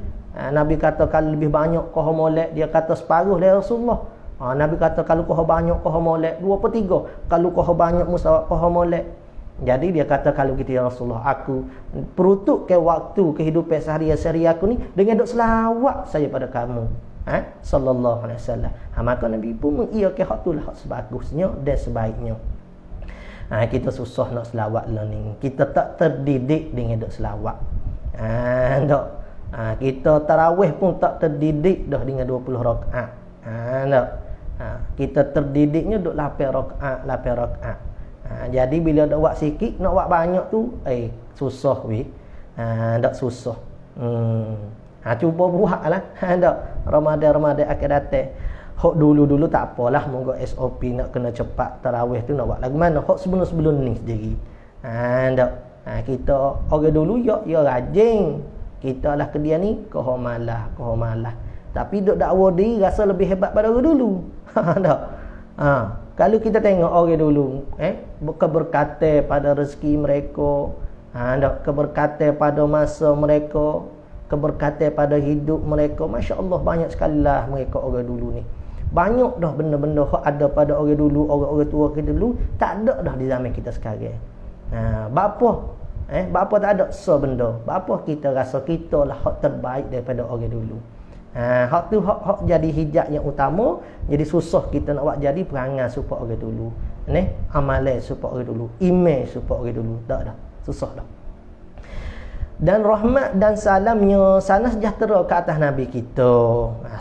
Nabi kata kalau lebih banyak kau molek, dia kata separuh lah Rasulullah. Nabi kata kalau kau banyak kau molek 2/3, kalau kau banyak musawat kau molek. Jadi dia kata kalau gitu ya Rasulullah, aku perutuk ke waktu kehidupan sehari-hari aku ni dengan duk selawat saya pada kamu sallallahu alaihi wasallam. Maka Nabi pun mengiyakan hak tu lah hak sebagusnya dan sebaiknya. Kita susah nak selawat lah ni. Kita tak terdidik dengan duk selawat. Kita tarawih pun tak terdidik dah dengan 20 rakaat. Kita terdidiknya duk 8 rakaat. Jadi bila dak buat sikit nak buat banyak tu susah weh. Dak susah. Cuba buatlah. Ramadan akan datang. Hak dulu tak apalah, moga SOP nak kena cepat tarawih tu nak buat lagu mana. Hak sebelum ni sendiri. Kita orang dulu ya rajin. Kita lah ke dia ni kau malah. Tapi duk dakwa diri rasa lebih hebat pada orang dulu. Kalau kita tengok orang dulu keberkatan pada rezeki mereka, keberkatan pada masa mereka, keberkatan pada hidup mereka, masya-Allah banyak sekali lah mereka orang dulu ni. Banyak dah benda-benda yang ada pada orang dulu, orang-orang tua kita dulu, tak ada dah di zaman kita sekarang. Bapa tak ada sebenda. Bapa kita rasa kita lah hak terbaik daripada orang dulu. Hak tu hak jadi hijab yang utama. Jadi susah kita nak buat jadi perangai supaya orang dulu. Amalan supaya orang dulu, iman supaya orang dulu. Tak dah. Susah dah. Dan rahmat dan salamnya sana sejahtera ke atas Nabi kita.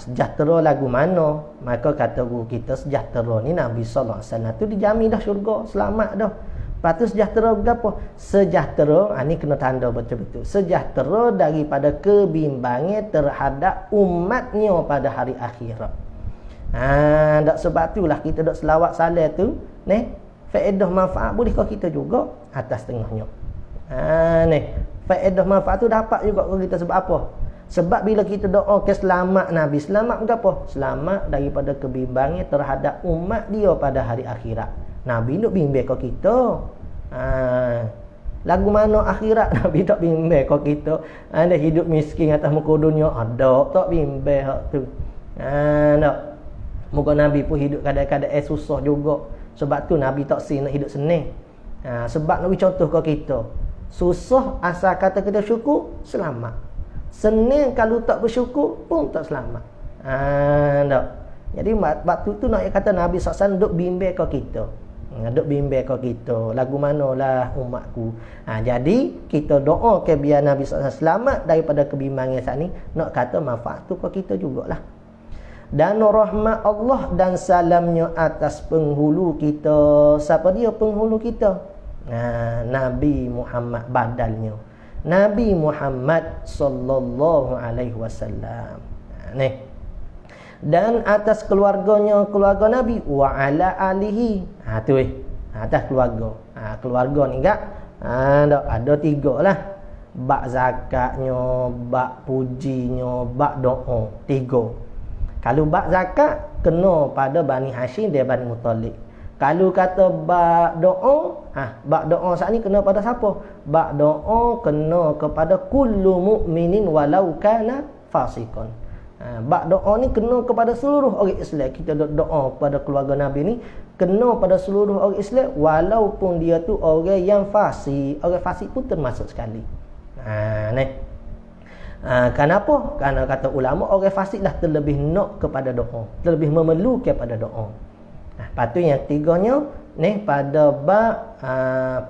Sejahtera lagu mana? Maka kata guru kita sejahtera ni Nabi sallallahu alaihi wasallam tu dijamin dah syurga, selamat dah. Lepas tu sejahtera berapa? Sejahtera, ni kena tanda betul-betul. Sejahtera daripada kebimbangan terhadap umatnya pada hari akhirat. Tak sebab itulah kita dok selawat salat tu, faedah manfaat boleh kau kita juga atas tengahnya. Faedah manfaat tu dapat juga kalau kita sebab apa? Sebab bila kita doa ke selamat Nabi, selamat apa? Selamat daripada kebimbangan terhadap umat dia pada hari akhirat. Nabi nak bimbang kau kita. Lagu mana akhirat Nabi tak bimbang kau kita. Ada hidup miskin atas muka dunia ada tak bimbang hak tu. Tak. Muka Nabi pun hidup kadang-kadang susah juga. Sebab tu Nabi tak nak hidup senang. Sebab nak bagi contoh kau kita. Susah asal kata kita syukur, selamat. Senang kalau tak bersyukur pun tak selamat. Tak. Jadi waktu tu nak kata Nabi SAW duk bimbang kau kita. Duk bimbang kau kita. Lagu manalah umatku. Jadi kita doa ke biar Nabi SAW selamat daripada kebimbangan saat ni. Nak kata manfaat tu kau kita jugalah. Dan rahmat Allah dan salamnya atas penghulu kita. Siapa dia penghulu kita? Nabi Muhammad badalnya. Nabi Muhammad sallallahu alaihi wasallam. Dan atas keluarganya, keluarga Nabi wa ala alihi. Atas keluarga. Keluarga ni enggak ada 3 lah. Bak zakatnya, bak pujinya, bak doa. 3. Kalau bak zakat kena pada Bani Hashim dan Bani Muttalib. Kalau kata bak doa, bak doa saat ni kena pada siapa? Bak doa kena kepada kullu mu'minin walau kana fasiqan. Bab doa ni kena kepada seluruh orang Islam. Kita doa kepada keluarga Nabi ni kena pada seluruh orang Islam, walaupun dia tu orang yang fasik. Orang fasik pun termasuk sekali. Kenapa? Kerana kata ulama, orang fasik dah terlebih nak kepada doa, terlebih memerlukan kepada doa. Lepas tu yang ketiganya ni pada bab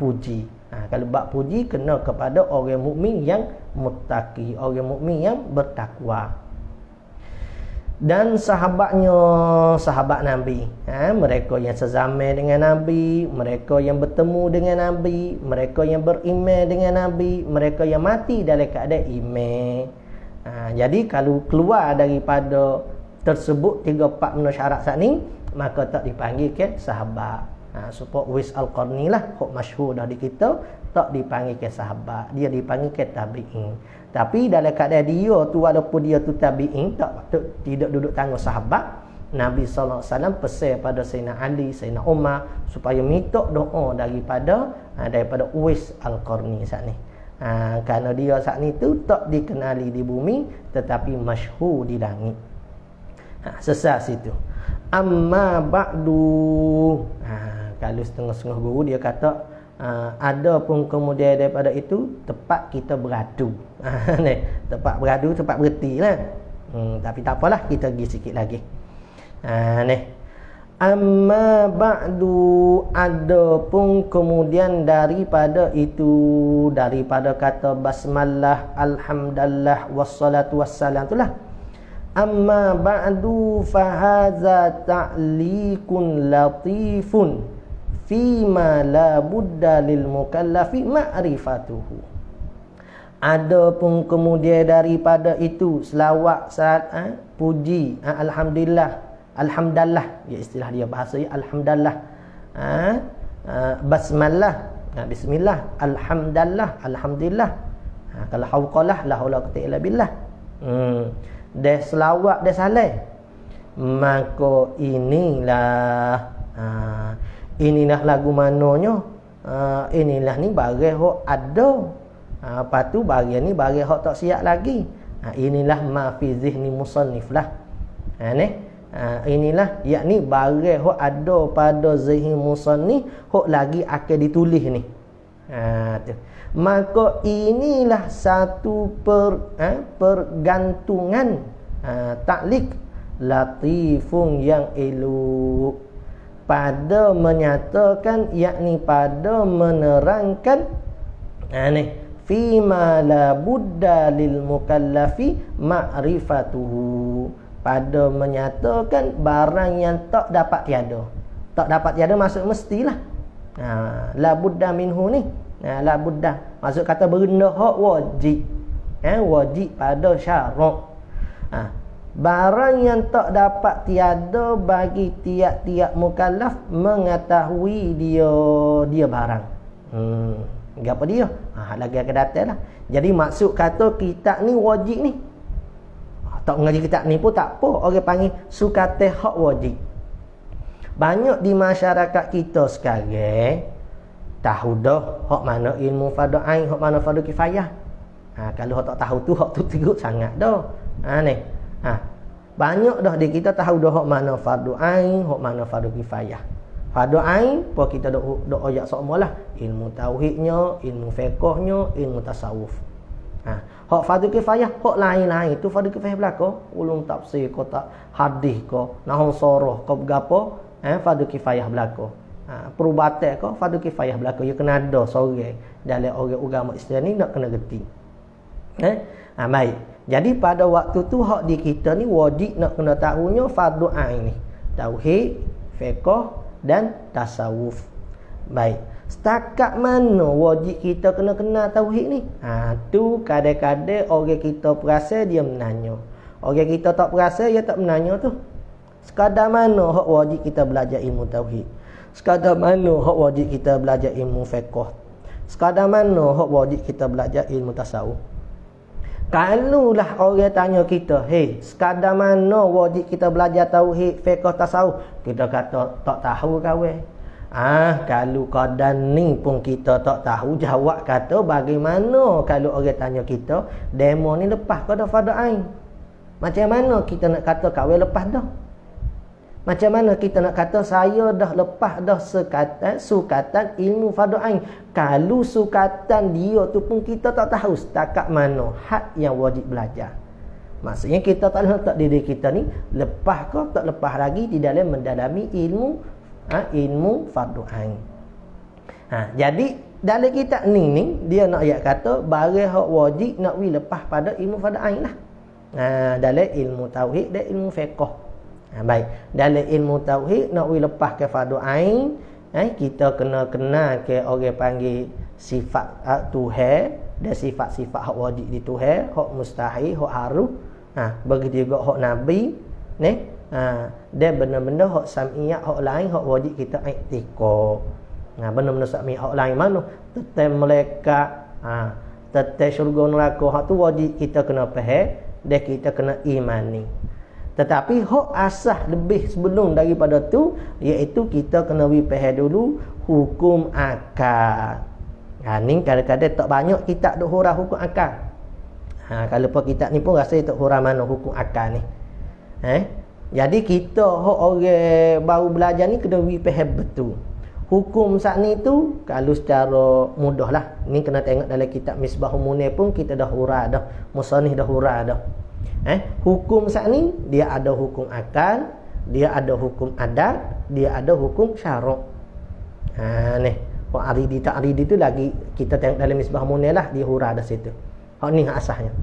puji. Kalau bab puji kena kepada orang mukmin yang muttaqi, orang mukmin yang bertakwa. Dan sahabatnya, sahabat Nabi, mereka yang sezaman dengan Nabi, mereka yang bertemu dengan Nabi, mereka yang beriman dengan Nabi, mereka yang mati dalam keadaan iman. Jadi kalau keluar daripada tersebut 3-4 benda syarat saat ni, maka tak dipanggil ke sahabat. Supaya Uwais Al-Qarni lah, hok masyhur dah di kita, tak dipanggil ke sahabat, dia dipanggil ke tabi'in. Tapi dalam keadaan dia tu, walaupun dia tu tabi'in, tidak duduk tanggung sahabat, Nabi SAW pesan pada Sayyidina Ali, Sayyidina Umar supaya minta doa daripada Uwais Al-Qarni saat ni. Kerana dia saat ni tu tak dikenali di bumi, tetapi masyhur di langit. Sesat situ. Amma ba'du. Kalau setengah-setengah guru dia kata ada pun kemudian daripada itu tempat kita beradu. Tempat beradu, tempat berhenti lah. Tapi tak apalah, kita pergi sikit lagi. Amma ba'du, ada pun kemudian daripada itu, daripada kata basmalah, alhamdulillah, wassalatu wassalam itulah. Amma ba'du fahaza ta'likun latifun fima la budda lil mukallafi ma'rifatuhu. Ada pun kemudian daripada itu selawat, puji, alhamdulillah, ya istilah dia bahasa ya, alhamdulillah, basmalah, bismillah, alhamdulillah, kalau hauqalah la haula wala quwwata illa billah, dah selawat, dah salam, maka inilah lagu mananya, inilah ni barang hok ada, lepas tu barang ni barang hok tak siap lagi. Inilah ma fi zihni musannif lah. Inilah yakni barang hok ada pada zihni musannif, hok lagi akan ditulis ni. Maka inilah satu pergantungan taklik latifun yang elok, pada menyatakan, yakni pada menerangkan fima la budda lil mukallafi ma'rifatuhu, pada menyatakan barang yang tak dapat tiada. Tak dapat tiada maksud mestilah. La budda minhu ni, la budda maksud kata benda hak wajib, wajib pada syarak. Barang yang tak dapat tiada bagi tiap-tiap mukallaf mengetahui dia barang. Apa dia? Lagi akan datang lah. Jadi maksud kata kitab ni wajib ni. Tak mengaji kitab ni pun tak apa, orang panggil sukate hak wajib. Banyak di masyarakat kita sekarang tahu dah hak mana ilmu fardu ain, hak mana fardu kifayah. Kalau hak tak tahu tu, hak tu teruk sangat dah. Banyak dah di kita tahu dah hak mana fardu ain, hak mana fardu kifayah. Fardu ain pun kita dok ayat semualah, ilmu tauhidnya, ilmu fiqhnya, ilmu tasawuf. Hak fardu kifayah, hak lain-lain tu fardu kifayah belaka, ulum tafsir ko, tak hadis ko, nahwu sarah ko, gapo, fardu kifayah belaka. Perubatan ko fardu kifayah belaka, ya kena ada seorang dalam orang agama Islam ni nak kena reti. Baik. Jadi pada waktu tu hak di kita ni wajib nak kena tahunya fardu ain ni, tauhid, fiqh dan tasawuf. Baik. Setakat mana wajib kita kena kenal tauhid ni? Tu kadang-kadang orang kita perasa dia menanya. Orang kita tak perasa dia tak menanya tu. Sekadar mana hak wajib kita belajar ilmu tauhid? Sekadar mana hak wajib kita belajar ilmu fiqh? Sekadar mana hak wajib kita belajar ilmu tasawuf? Kalulah orang tanya kita, sekadar mana wajib kita belajar tauhid, fiqh, tasawuf? Kita kata tak tahu kawan. Kalau keadaan ni pun kita tak tahu, jawab kata bagaimana kalau orang tanya kita, demo ni lepas ke dah fardu ain? Macam mana kita nak kata kahwin lepas dah? Macam mana kita nak kata saya dah lepas dah sukatan ilmu fardu ain? Kalau sukatan dia tu pun kita tak tahu setakat mana had yang wajib belajar. Maksudnya kita tak letak diri kita ni lepas ke tak lepas lagi di dalam mendalami ilmu fardu ain. Jadi dalam kitab ni dia nak ayat kata barang hak wajib nak lepas pada ilmu fardu ain lah. Dalam ilmu tauhid dan ilmu fiqh. Baik, dalam ilmu tauhid nak lepas ke fardu ain, kita kena kenal ke orang panggil sifat Tuhan dan sifat-sifat hak wajib di Tuhan, hak mustahil, hak harus. Begitu juga hak nabi, dan benda-benda hak sam'iyah, hak lain, hak wajib kita i'tiqad. Benda-benda sam'iyah hak lain mana? Tentang malaikat, tentang syurga neraka, hak tu wajib kita kena faham dan kita kena imani. Tetapi hak asas lebih sebelum daripada tu, iaitu kita kena faham dulu hukum akal. Ni kadang-kadang tak banyak kita duk hurah hukum akal. Kalau pun kitab ni pun rasa tak hurah mana hukum akal ni. Jadi kita hak orang baru belajar ni kena faham betul. Hukum saat ni tu kalau secara mudah lah, ni kena tengok dalam kitab Misbahul Munir pun kita dah hurah dah, musannif dah hurah dah. Hukum saat ni dia ada hukum akal, dia ada hukum adat, dia ada hukum syarak. Ni hak aridi ta'ridi tu lagi kita tengok dalam Misbahul Munir lah, dia hurah dah situ. Hak ni asasnya.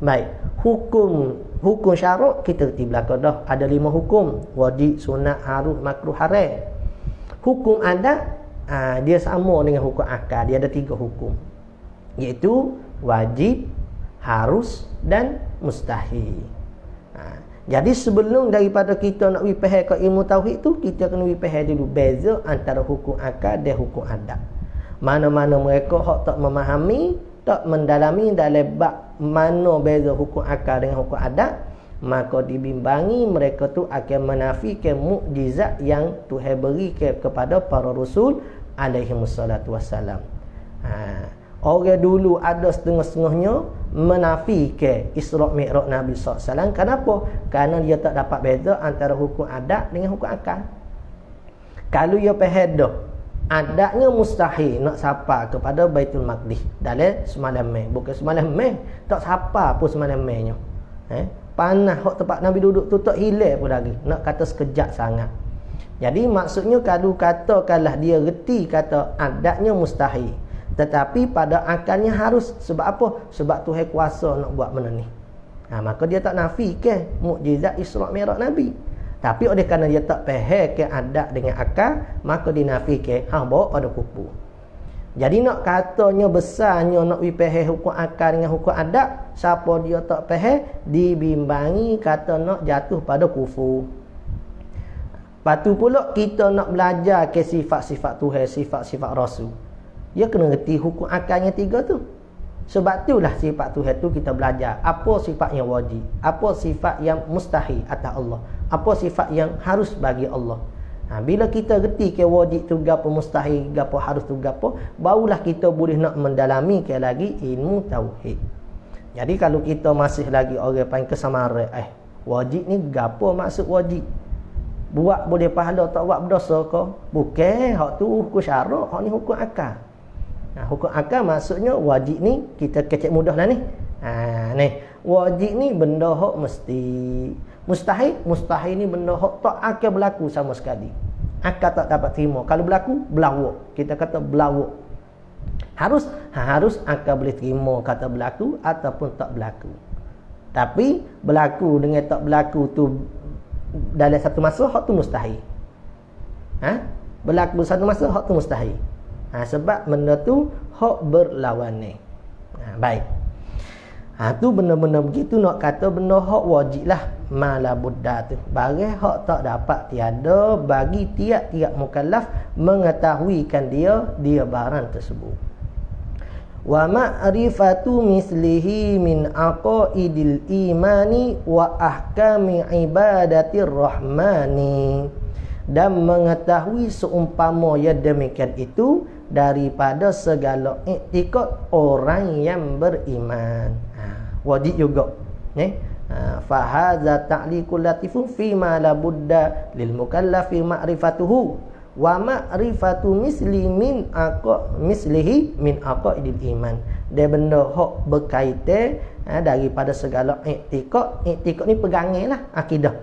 Baik, hukum syarak kita reti belakang dah, ada 5 hukum: wajib, sunat, harus, makruh, haram. Hukum adat dia sama dengan hukum akal, dia ada 3 hukum, iaitu wajib, harus dan mustahil. Jadi sebelum daripada kita nak faham ke ilmu tauhid tu, kita kena faham dulu beza antara hukum akal dan hukum adat. Mana-mana mereka hak tak memahami, tak mendalami dalam bab mana beza hukum akal dengan hukum adat, maka dibimbangi mereka tu akan menafikan mukjizat yang Tuhan beri kepada para rasul alaihi wassalatu wassalam. Orang dulu ada setengah-setengahnya menafikan Isra' Mi'raj Nabi SAW. Kenapa? Kerana dia tak dapat beza antara hukum adat dengan hukum akal. Kalau dia faham dah adatnya mustahil nak sapa kepada Baitul Maqdis dalam semalam mai, bukan semalam mai, tak sapa pun semalam mainya. Panah hak tempat Nabi duduk tu tak hilang pun lagi, nak kata sekejap sangat. Jadi maksudnya kalau katakanlah dia reti kata adatnya mustahil, tetapi pada akalnya harus. Sebab apa? Sebab Tuhan kuasa nak buat benda ni. Maka dia tak nafikan mukjizat Isra' Mi'raj Nabi. Tapi oleh kerana dia tak faham ke adat dengan akal, maka dinafikan bawa pada kufur. Jadi nak katanya besarnya nak faham hukum akal dengan hukum adat, siapa dia tak faham dibimbangi kata nak jatuh pada kufur. Patu pula kita nak belajar ke sifat-sifat Tuhan, sifat-sifat Rasul, dia kena reti hukum akalnya 3 tu. Sebab itulah sifat Tuhan tu kita belajar apa sifat yang wajib, apa sifat yang mustahil atas Allah, apa sifat yang harus bagi Allah. Bila kita reti ke wajib tu gapo, mustahil gapo, harus tu gapo, barulah kita boleh nak mendalami ke lagi ilmu tauhid. Jadi kalau kita masih lagi orang panggil kesamaran, wajib ni gapo maksud wajib? Buat boleh pahala, tak buat berdosa ke? Bukan, hak tu hukum syarak, hak ni hukum akal. Hukum akal maksudnya wajib ni kita kecek mudah lah ni. Ni wajib ni benda hak mesti. Mustahil ni benda hak tak akan berlaku sama sekali. Akal tak dapat terima. Kalau berlaku, belawak. Kita kata belawak. Harus akal boleh terima kata berlaku ataupun tak berlaku. Tapi berlaku dengan tak berlaku tu dalam satu masa, hak tu mustahil. Berlaku satu masa, hak tu mustahil. Sebab benda tu hak berlawanan. Baik. Tu benda-benda begitu nak kata benda hak wajib lah, mala buddha tu. Barang hak tak dapat tiada bagi tiap-tiap mukallaf mengetahuikan dia barang tersebut. Wa ma'rifatu mislihi min aqaidil imani wa ahkami ibadatir rahmani. Dan mengetahui seumpama yang demikian itu daripada segala iktikad orang yang beriman. Wajib juga. fa hadza ta'liqul latifun fi ma la budda lil mukallafi ma'rifatuhu wa ma'rifatu mislihi min aqaidil iman. Dia benda hak berkaitan daripada segala i'tiqad. I'tiqad ni pegangan lah, akidah.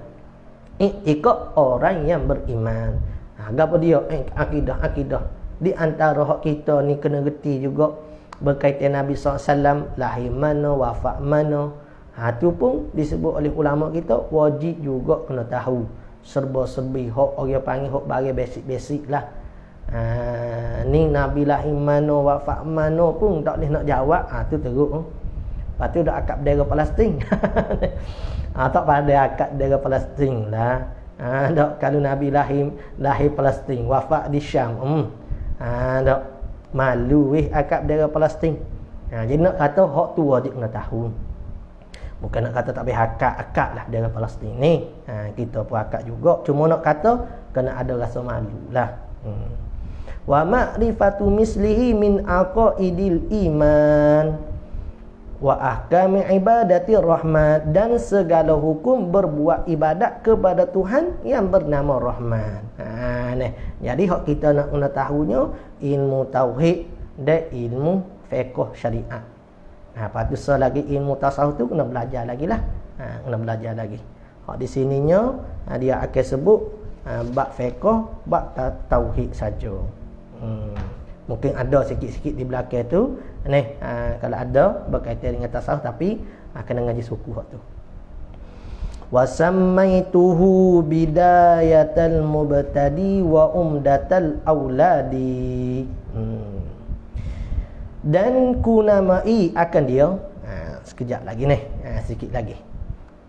I'tiqad orang yang beriman. Apa dia akidah? Di antara hak kita ni kena reti juga berkaitan Nabi SAW, lahir mana, wafat mana. Tu pun disebut oleh ulama kita, wajib juga kena tahu. Serba-serbi hak orang panggil hak barang basic-basic lah. Ni Nabi lahir mana, wafat mana pun tak boleh nak jawab. Tu teruk. Lepas tu dah akad bendera Palestin. Tak pada akad bendera Palestin lah. Tak, kalau Nabi lahir Palestin, wafat di Syam. Tak malu akad bendera Palestin. Jadi nak kata hak tu wajib kena tahu. Bukan nak kata tak boleh akad lah bendera Palestin ni. Kita pun akad juga. Cuma nak kata kena ada rasa malu lah. Wa ma'rifatu mislihi min aqaidil iman wa ahkami ibadati rahmat, dan segala hukum berbuat ibadat kepada Tuhan yang bernama Rahman. Jadi hak kita nak guna tahunya ilmu tauhid dan ilmu fiqh syariat. Lepas tu lagi ilmu tasawuf tu kena belajar lagi lah. Kena belajar lagi. Hak di sininya dia akan sebut bab fiqh, bab tauhid saja. Mungkin ada sikit-sikit di belakang tu kalau ada berkaitan dengan tasawuf, tapi kena ngaji suku hak tu. Wa sammaituhu bidayatal mubtadi wa umdatal auladi. Dan kunamai akan dia. Sekejap lagi sikit lagi.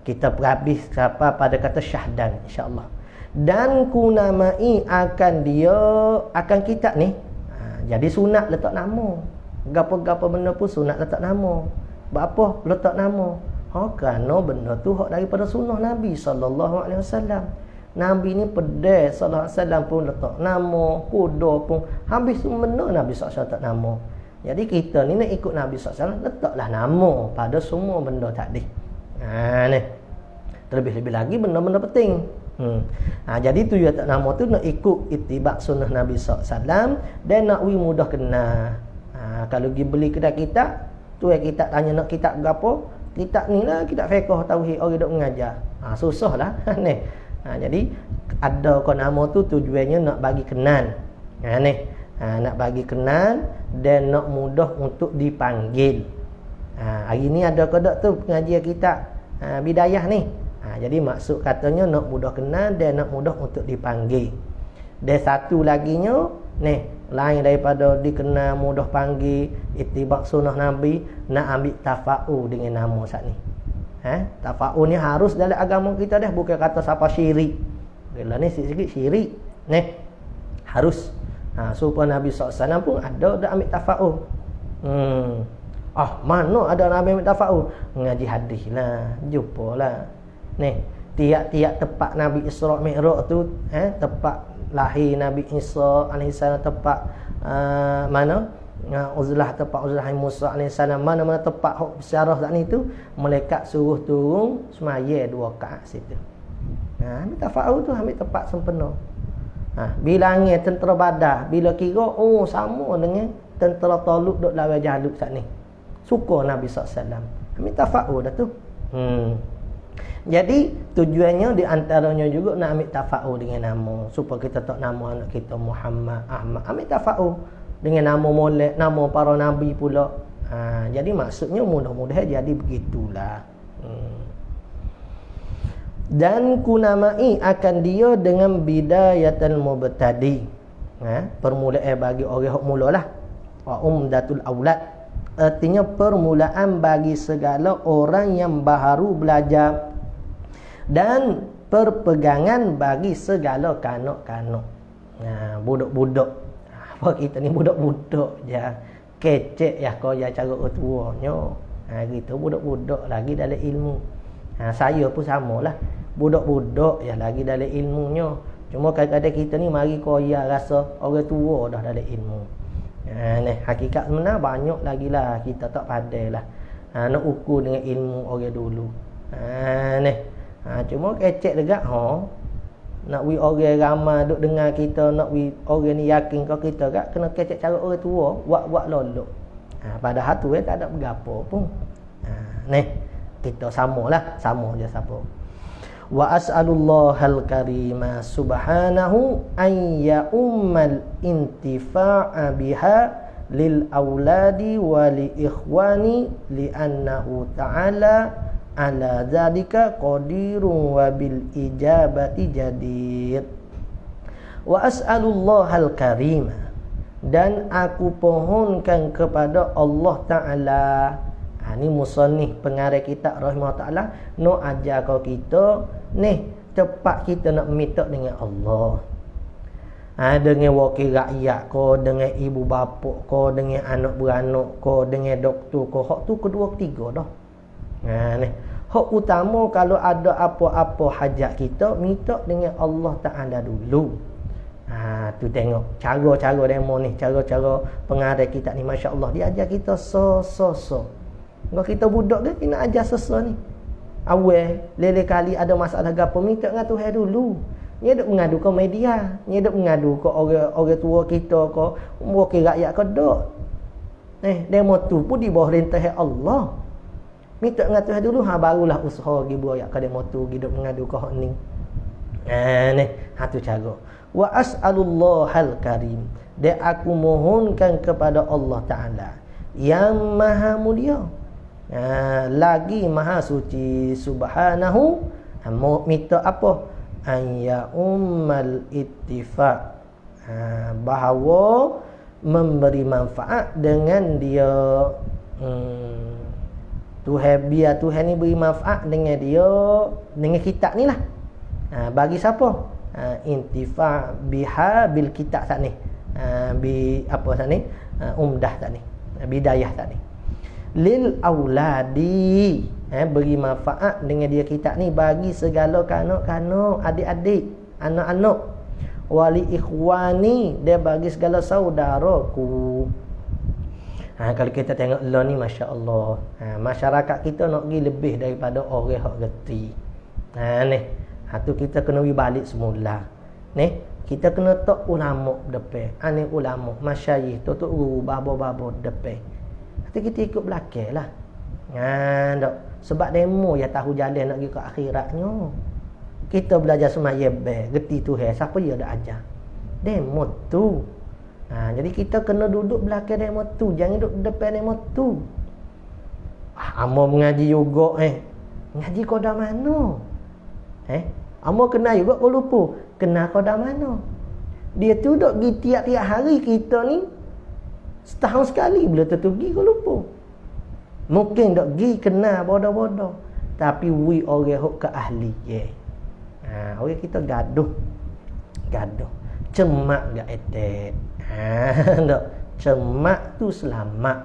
Kita habis sampai pada kata syahdan insya-Allah. Dan kunamai akan dia, akan kitab ni. Jadi sunat letak nama. Gapo-gapo benda pun sunat letak nama. Apa letak nama? Kerana benda tu hak daripada sunnah Nabi SAW. Nabi ni pedai SAW pun letak nama, kuda pun habis semua benda Nabi SAW letak nama. Jadi kita ni nak ikut Nabi SAW, letaklah nama pada semua benda tadi. Ni terlebih-lebih lagi benda-benda penting. Jadi tu letak nama tu nak ikut itibak sunnah Nabi SAW dan nak mudah kenal. Kalau pergi beli kedai kitab tu kitab tanya nak kitab berapa, kitab ni lah kitab fiqh tauhid orang duk mengajar. Susah lah. Jadi ada kau nama tu tujuannya nak bagi kenal. Nak bagi kenal dan nak mudah untuk dipanggil. Hari ni ada kodok tu pengajian kitab bidayah ni. Jadi maksud katanya nak mudah kenal dan nak mudah untuk dipanggil. Dan satu laginya lain daripada dikenal mudah panggil itibak sunnah Nabi, nak ambil tafa'u dengan nama saat ni. Tafa'u ni harus dalam agama kita dah, bukan kata siapa syirik. Bila ni sikit-sikit syirik harus. Supaya Nabi SAW pun ada dah ambil tafa'u. Mana ada Nabi ambil tafa'u? Ngaji hadis lah, jumpalah. Tiap-tiap tempat Nabi Isra Mi'raj tu, tempat lahir Nabi Isa alaihissalam, tempat mana tempat uzlah Musa alaihissalam, mana-mana tempat hak bersyarah saat ni tu, malaikat suruh turun semaya 2 rakaat situ. Ambil tafa'u tu ambil tempat sempurna. Bilangnya tentera Badar, bila kira sama dengan tentera Talut duk lawan Jalut saat ni. Suka Nabi SAW. Ambil tafa'u dah tu. Jadi tujuannya di antaranya juga nak ambil tafa'u dengan nama, supaya kita tak nama anak kita Muhammad, Ahmad. Ambil tafa'u dengan nama molek, nama para nabi pula. Jadi maksudnya mudah-mudahan jadi begitulah. Dan kunamai akan dia dengan bidayatul mubtadi. Permulaan bagi orang hak mulalah. Wa umdatul aulad, artinya permulaan bagi segala orang yang baru belajar, dan perpegangan bagi segala kanak-kanak. Budak-budak. Apa kita ni budak-budak je. Kecek ya kau ya cara tuanya. Gitu budak-budak lagi dalam ilmu. Saya pun samalah. Budak-budak ya lagi dalam ilmunya. Cuma kadang-kadang kita ni mari koyak rasa orang tua dah dalam ilmu. Hakikat sebenar banyak lagi lah kita tak pandai lah. Nak ukur dengan ilmu orang dulu. Ni. Cuma kecek dekat nak we orang ramai duk dengar kita, nak we orang ni yakin kau kita kat kena kecek cara orang tua, buat lolok. Padahal tu tak ada bergapo pun. Ni kita samalah, sama je siapa. Wa as'alullahal karima subhanahu an ya'ummal intifa'a biha lil auladi wa li ikhwani li annahu ta'ala ala dzalika qadirun wa bil ijabati jadir. Wa as'alullahal karima, dan aku pohonkan kepada Allah Ta'ala. Ni musannif pengarang kitab rahimahullah ta'ala nak ajar kau kita ni tepat kita nak minta dengan Allah. Dengan wakil rakyat kau, dengan ibu bapa kau, dengan anak beranak kau, dengan doktor kau, hak tu kedua ketiga dah. Ni hak utama kalau ada apa-apa hajat kita minta dengan Allah Ta'ala dulu. Tu tengok cara-cara demo ni, cara-cara pengarang kitab ni, masya-Allah dia ajar kita so. Kalau kita budak ke kena ajar sesa ni. Awal lele kali ada masalah gapo minta dengan Tuhan dulu. Dia duk mengadu ke media, dia duk mengadu ke orang tua kita ke, wakil rakyat ke dok. Demo tu pun di bawah rintah Allah. Minta dengan Tuhan dulu, barulah usaha pergi buat ke demo tu, pergi duk mengadu ke hak ni. Ni tu cara. Wa as'alullahal karim, dan aku mohonkan kepada Allah Ta'ala yang maha mulia, lagi maha suci, subhanahu, minta apa? An ya'ummal ittifaq, bahawa memberi manfaat dengan dia. Biar Tuhan ni beri manfaat dengan dia, dengan kitab ni lah. Bagi siapa? Intifa' biha bil kitab tak ni. Bi apa tak ni? Umdah tak ni. Bidayah tak ni. Lil auladi, beri manfaat dengan dia kitab ni bagi segala kanak-kanak, adik-adik, anak-anak. Wali ikhwani, dia bagi segala saudaraku. Kalau kita tengok lah ni, masya-Allah, masyarakat kita nak pergi lebih daripada orang hak reti. Ni tu kita kena balik semula. Ni kita kena tok ulama depan. Ni ulama, masyayikh, tok guru, babo-babo depan. Nanti kita ikut belakang lah. Tak. Sebab demo yang tahu jalan nak pergi ke akhiratnya. Kita belajar semaya reti Tuhan, siapa dia dah ajar? Demo tu. Jadi kita kena duduk belakang demo tu, jangan duduk depan demo tu. Amo mengaji juga ngaji kau dah mana? Amo kenal juga kau lupa. Kenal kau dah mana? Dia tu duduk pergi tiap-tiap hari, kita ni setahun sekali bila tentu pergi kau lupa. Mungkin dok pergi kenal bodoh-bodoh, tapi we orang hok ke ahli orang kita gaduh cemak gak etek. Tak. Cemak tu selamat,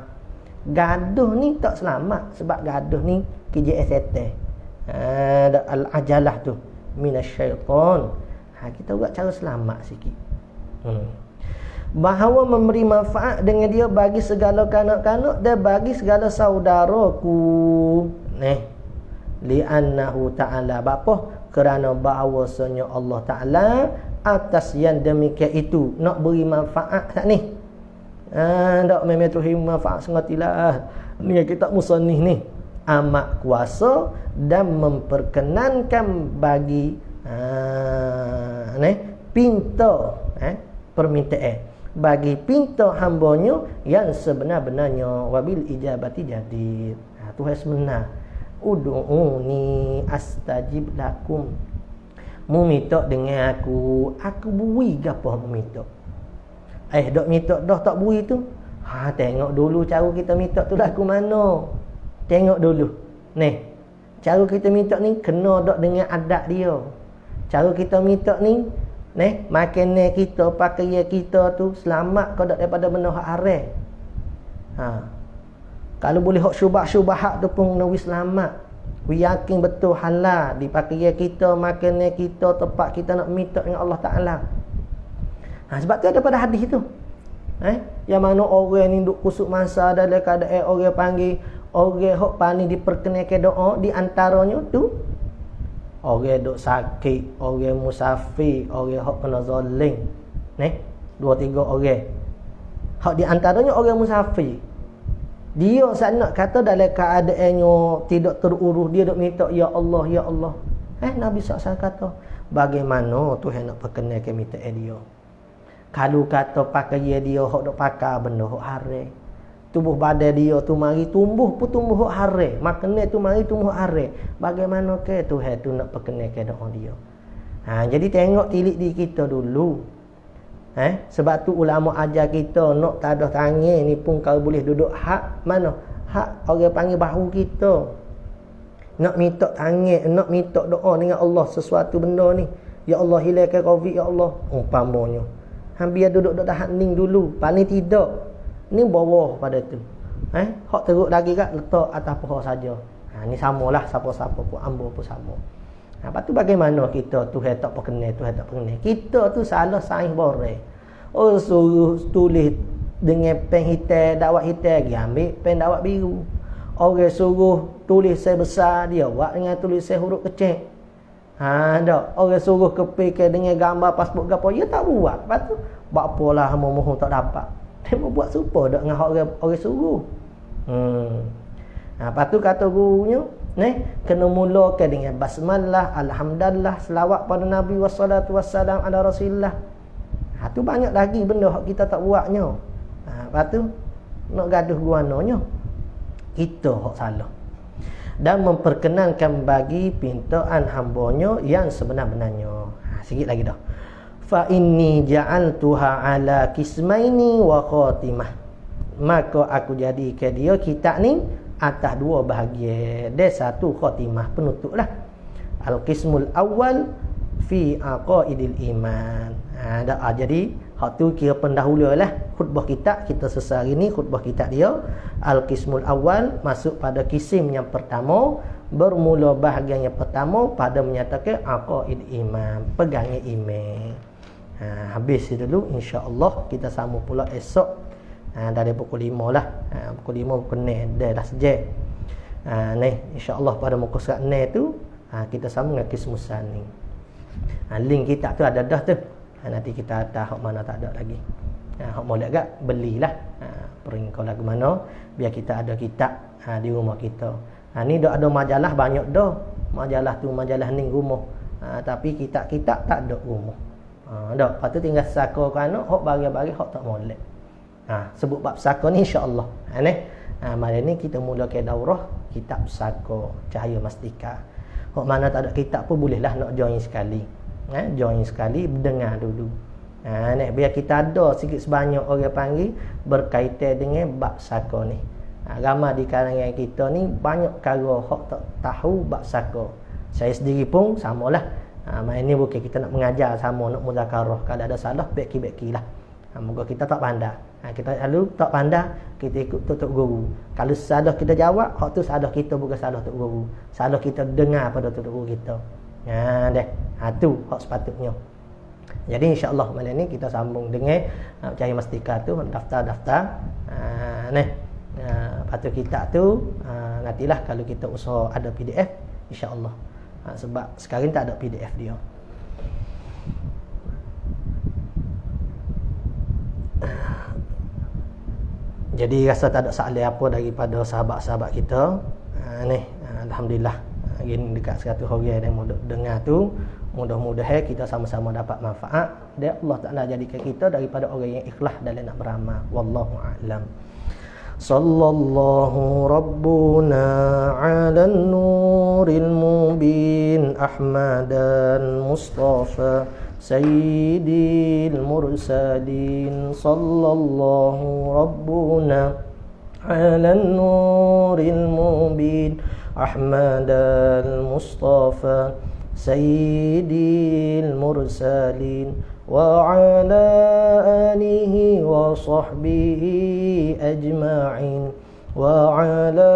gaduh ni tak selamat. Sebab gaduh ni KJST. Al-ajalah tu minasyaitan. Kita buat cara selamat sikit. Bahawa memberi manfaat dengan dia bagi segala kanak-kanak dan bagi segala saudaraku. Li'annahu ta'ala, bapa? Kerana bahawasanya Allah Ta'ala atas yang demikian itu nak beri manfaat tak ni. Tak memang tu manfaat sengatilah. Ni kitab musannif ni amat kuasa dan memperkenankan bagi pinta permintaan bagi pinta hambanya yang sebenar-benarnya, wabil ijabati jadir. Tuhan sebenar, ud'uni astajib lakum, mu minta dengan aku bui gapo mu minta. Dok minta dah tak bui tu. Tengok dulu cara kita minta tu lagu mana. Tengok dulu. Cara kita minta ni kena dok dengan adat dia. Cara kita minta ni makanan kita, pakaian kita tu selamat kau dak daripada benda hak haram. Kalau boleh hak syubhat tu pun nawi selamat. We yakin betul halal di pakaian kita, makanan kita, tempat kita nak minta dengan Allah Ta'ala. Sebab tu ada pada hadis tu. Yang mana orang ni duk kusuk masa dalam keadaan orang panggil orang hok pani diperkenalkan doa di antaranya tu orang duk sakit, orang musafir, orang hok kena zalim. Neh, 2-3 orang. Hak di antaranya orang musafir. Dia nak kata dalam keadaannya tidak terurus, dia duk minta ya Allah, ya Allah. Nabi SAW kata, bagaimana Tuhan nak perkenalkan minta dia? Kalau kata pakai dia hok duk pakai benda hok haram. Tubuh badan dia tu mari tumbuh pun tumbuh hok haram. Makna tu mari tumbuh haram. Bagaimana ke Tuhan tu nak perkenalkan doa dia? Jadi tengok tilik di kita dulu. Sebab tu ulama ajar kita nak tadah tangan ni pun kalau boleh duduk hak mana? Hak orang panggil bahu kita. Nak minta tangan, nak minta doa dengan Allah sesuatu benda ni. Ya Allah hilangkan Covid, ya Allah, umpamanya. Biar duduk tahan ning dulu. Paling tidak. Ni bawah pada tu. Hak teruk lagi kat letak atas pohon saja. Ni samalah siapa-siapa pun ambo pun sama. Lepas tu bagaimana kita Tuhan tak perkenal, Tuhan tak perkenal. Kita tu salah sains boreh. Suruh tulis dengan pen hitam, dakwat hitam, dia ambil pen dakwat biru. Orang suruh tulis saya besar, dia buat dengan tulis saya huruf kecil. Tak. Orang suruh kepikir dengan gambar pasport gapo, dia tak buat. Lepas tu buat apalah mohon tak dapat. Dia buat serupa dak dengan orang suruh. Lepas tu kata gurunya, kena mulakan dengan basmalah, alhamdulillah, selawat pada Nabi wassalatu wassalam ala Rasulillah. Tu banyak lagi benda hak kita tak buatnya. Lepas tu nak gaduh guananya kita hak salah. Dan memperkenankan bagi pintaan hambanya yang sebenar-benarnya. Sikit lagi dah. Fa inni ja'altuha ala kismaini wa khatimah. Maka aku jadikan dia kitab ni atas 2 bahagian. Dia 1 khatimah, penutup lah. Al-qismul awal fi aqaidil iman. Jadi hak tu kira pendahulu lah khutbah kita selesai hari ni. Khutbah kita dia Al-qismul awal masuk pada kisim yang pertama, bermula bahagian yang pertama pada menyatakan aqaid iman, pegangan iman. Habis dulu, insya-Allah kita sambung pula esok dari pukul 5 lah. Pukul 5 pukul 6 dah sejak. Insya-Allah pada muka surat 6 tu kita sambung dengan kismu sani. Link kita tu ada dah tu. Nanti kita atas hak mana tak ada lagi. Hak boleh agak belilah. Peringkau lagu mana biar kita ada kitab di rumah kita. Ni dah ada majalah banyak dah. Majalah tu majalah ni rumah. Tapi kitab-kitab tak ada rumah. Dah, lepas tu tinggal saka kerana hak bagi-bagi hak tak molek. Sebut bab saka ni insya-Allah. Malam ni kita mulakan daurah kitab saka Cahaya Mastika. Hak mana tak ada kitab pun bolehlah nak join sekali. Join sekali, dengar dulu. Biar kita ada sikit sebanyak orang panggil berkaitan dengan bab saka ni. Ramai di kalangan kita ni banyak perkara hak tak tahu bab saka. Saya sendiri pun samalah. Main ni bukan kita nak mengajar sama, nak muzakarah. Kalau ada salah, beki-beki lah. Moga kita tak pandai. Kita selalu tak pandai, kita ikut tutup guru. Kalau salah kita jawab, hak tu salah kita, bukan salah tutup guru. Salah kita dengar pada tutup guru kita. Tu hak sepatutnya. Jadi insya-Allah malam ni kita sambung dengan Cahaya Mastika tu, daftar-daftar. Lepas tu kitab tu nantilah kalau kita usaha ada PDF, insya-Allah. Sebab sekarang tak ada PDF dia. Jadi rasa tak ada soalan apa daripada sahabat-sahabat kita. Alhamdulillah. Gini dekat 100 orang yang dengar tu, mudah-mudahan kita sama-sama dapat manfaat dan Allah Taala jadikan kita daripada orang yang ikhlas dalam nak beramal. Wallahu a'lam. Sallallahu rabbuna 'alan nuril mubin Ahmadan Mustafa sayyidil mursalin. Sallallahu rabbuna 'alan nuril mubin Ahmadan Mustafa sayyidil mursalin wa ala alihi wa sahbihi ajma'in wa ala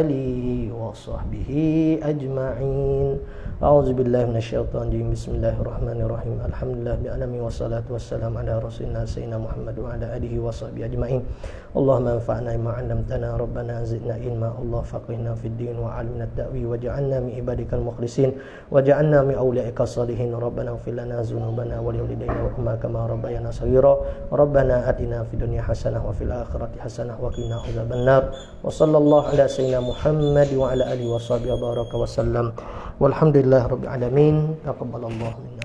alihi wa sahbihi ajma'in A'udzubillahi minasyaitonir rajim. Bismillahirrahmanirrahim. Alhamdulillah bi alamin wassalatu wassalamu ala rasulina sayyidina Muhammad wa ala alihi washabihi ajmain. Allahumma anfa'na bima 'allamtana rabbana zidna ilma. Allah faqihna fid din wa 'allimna at-ta'wil waj'alna min ibadikal mukhlisin waj'alna min awliya'ikas salihin. Rabbana ighfir lana dzunubana wa li walidayna wa huma kama rabbayana shaghira. Rabbana atina fid dunya hasanah wa fil akhirati hasanah wa qina adzabannar. Wa sallallahu ala sayyidina Muhammad wa ala alihi washabihi baraka wa sallam. Walhamdulillah rabbil alamin. Taqabbalallahu minna.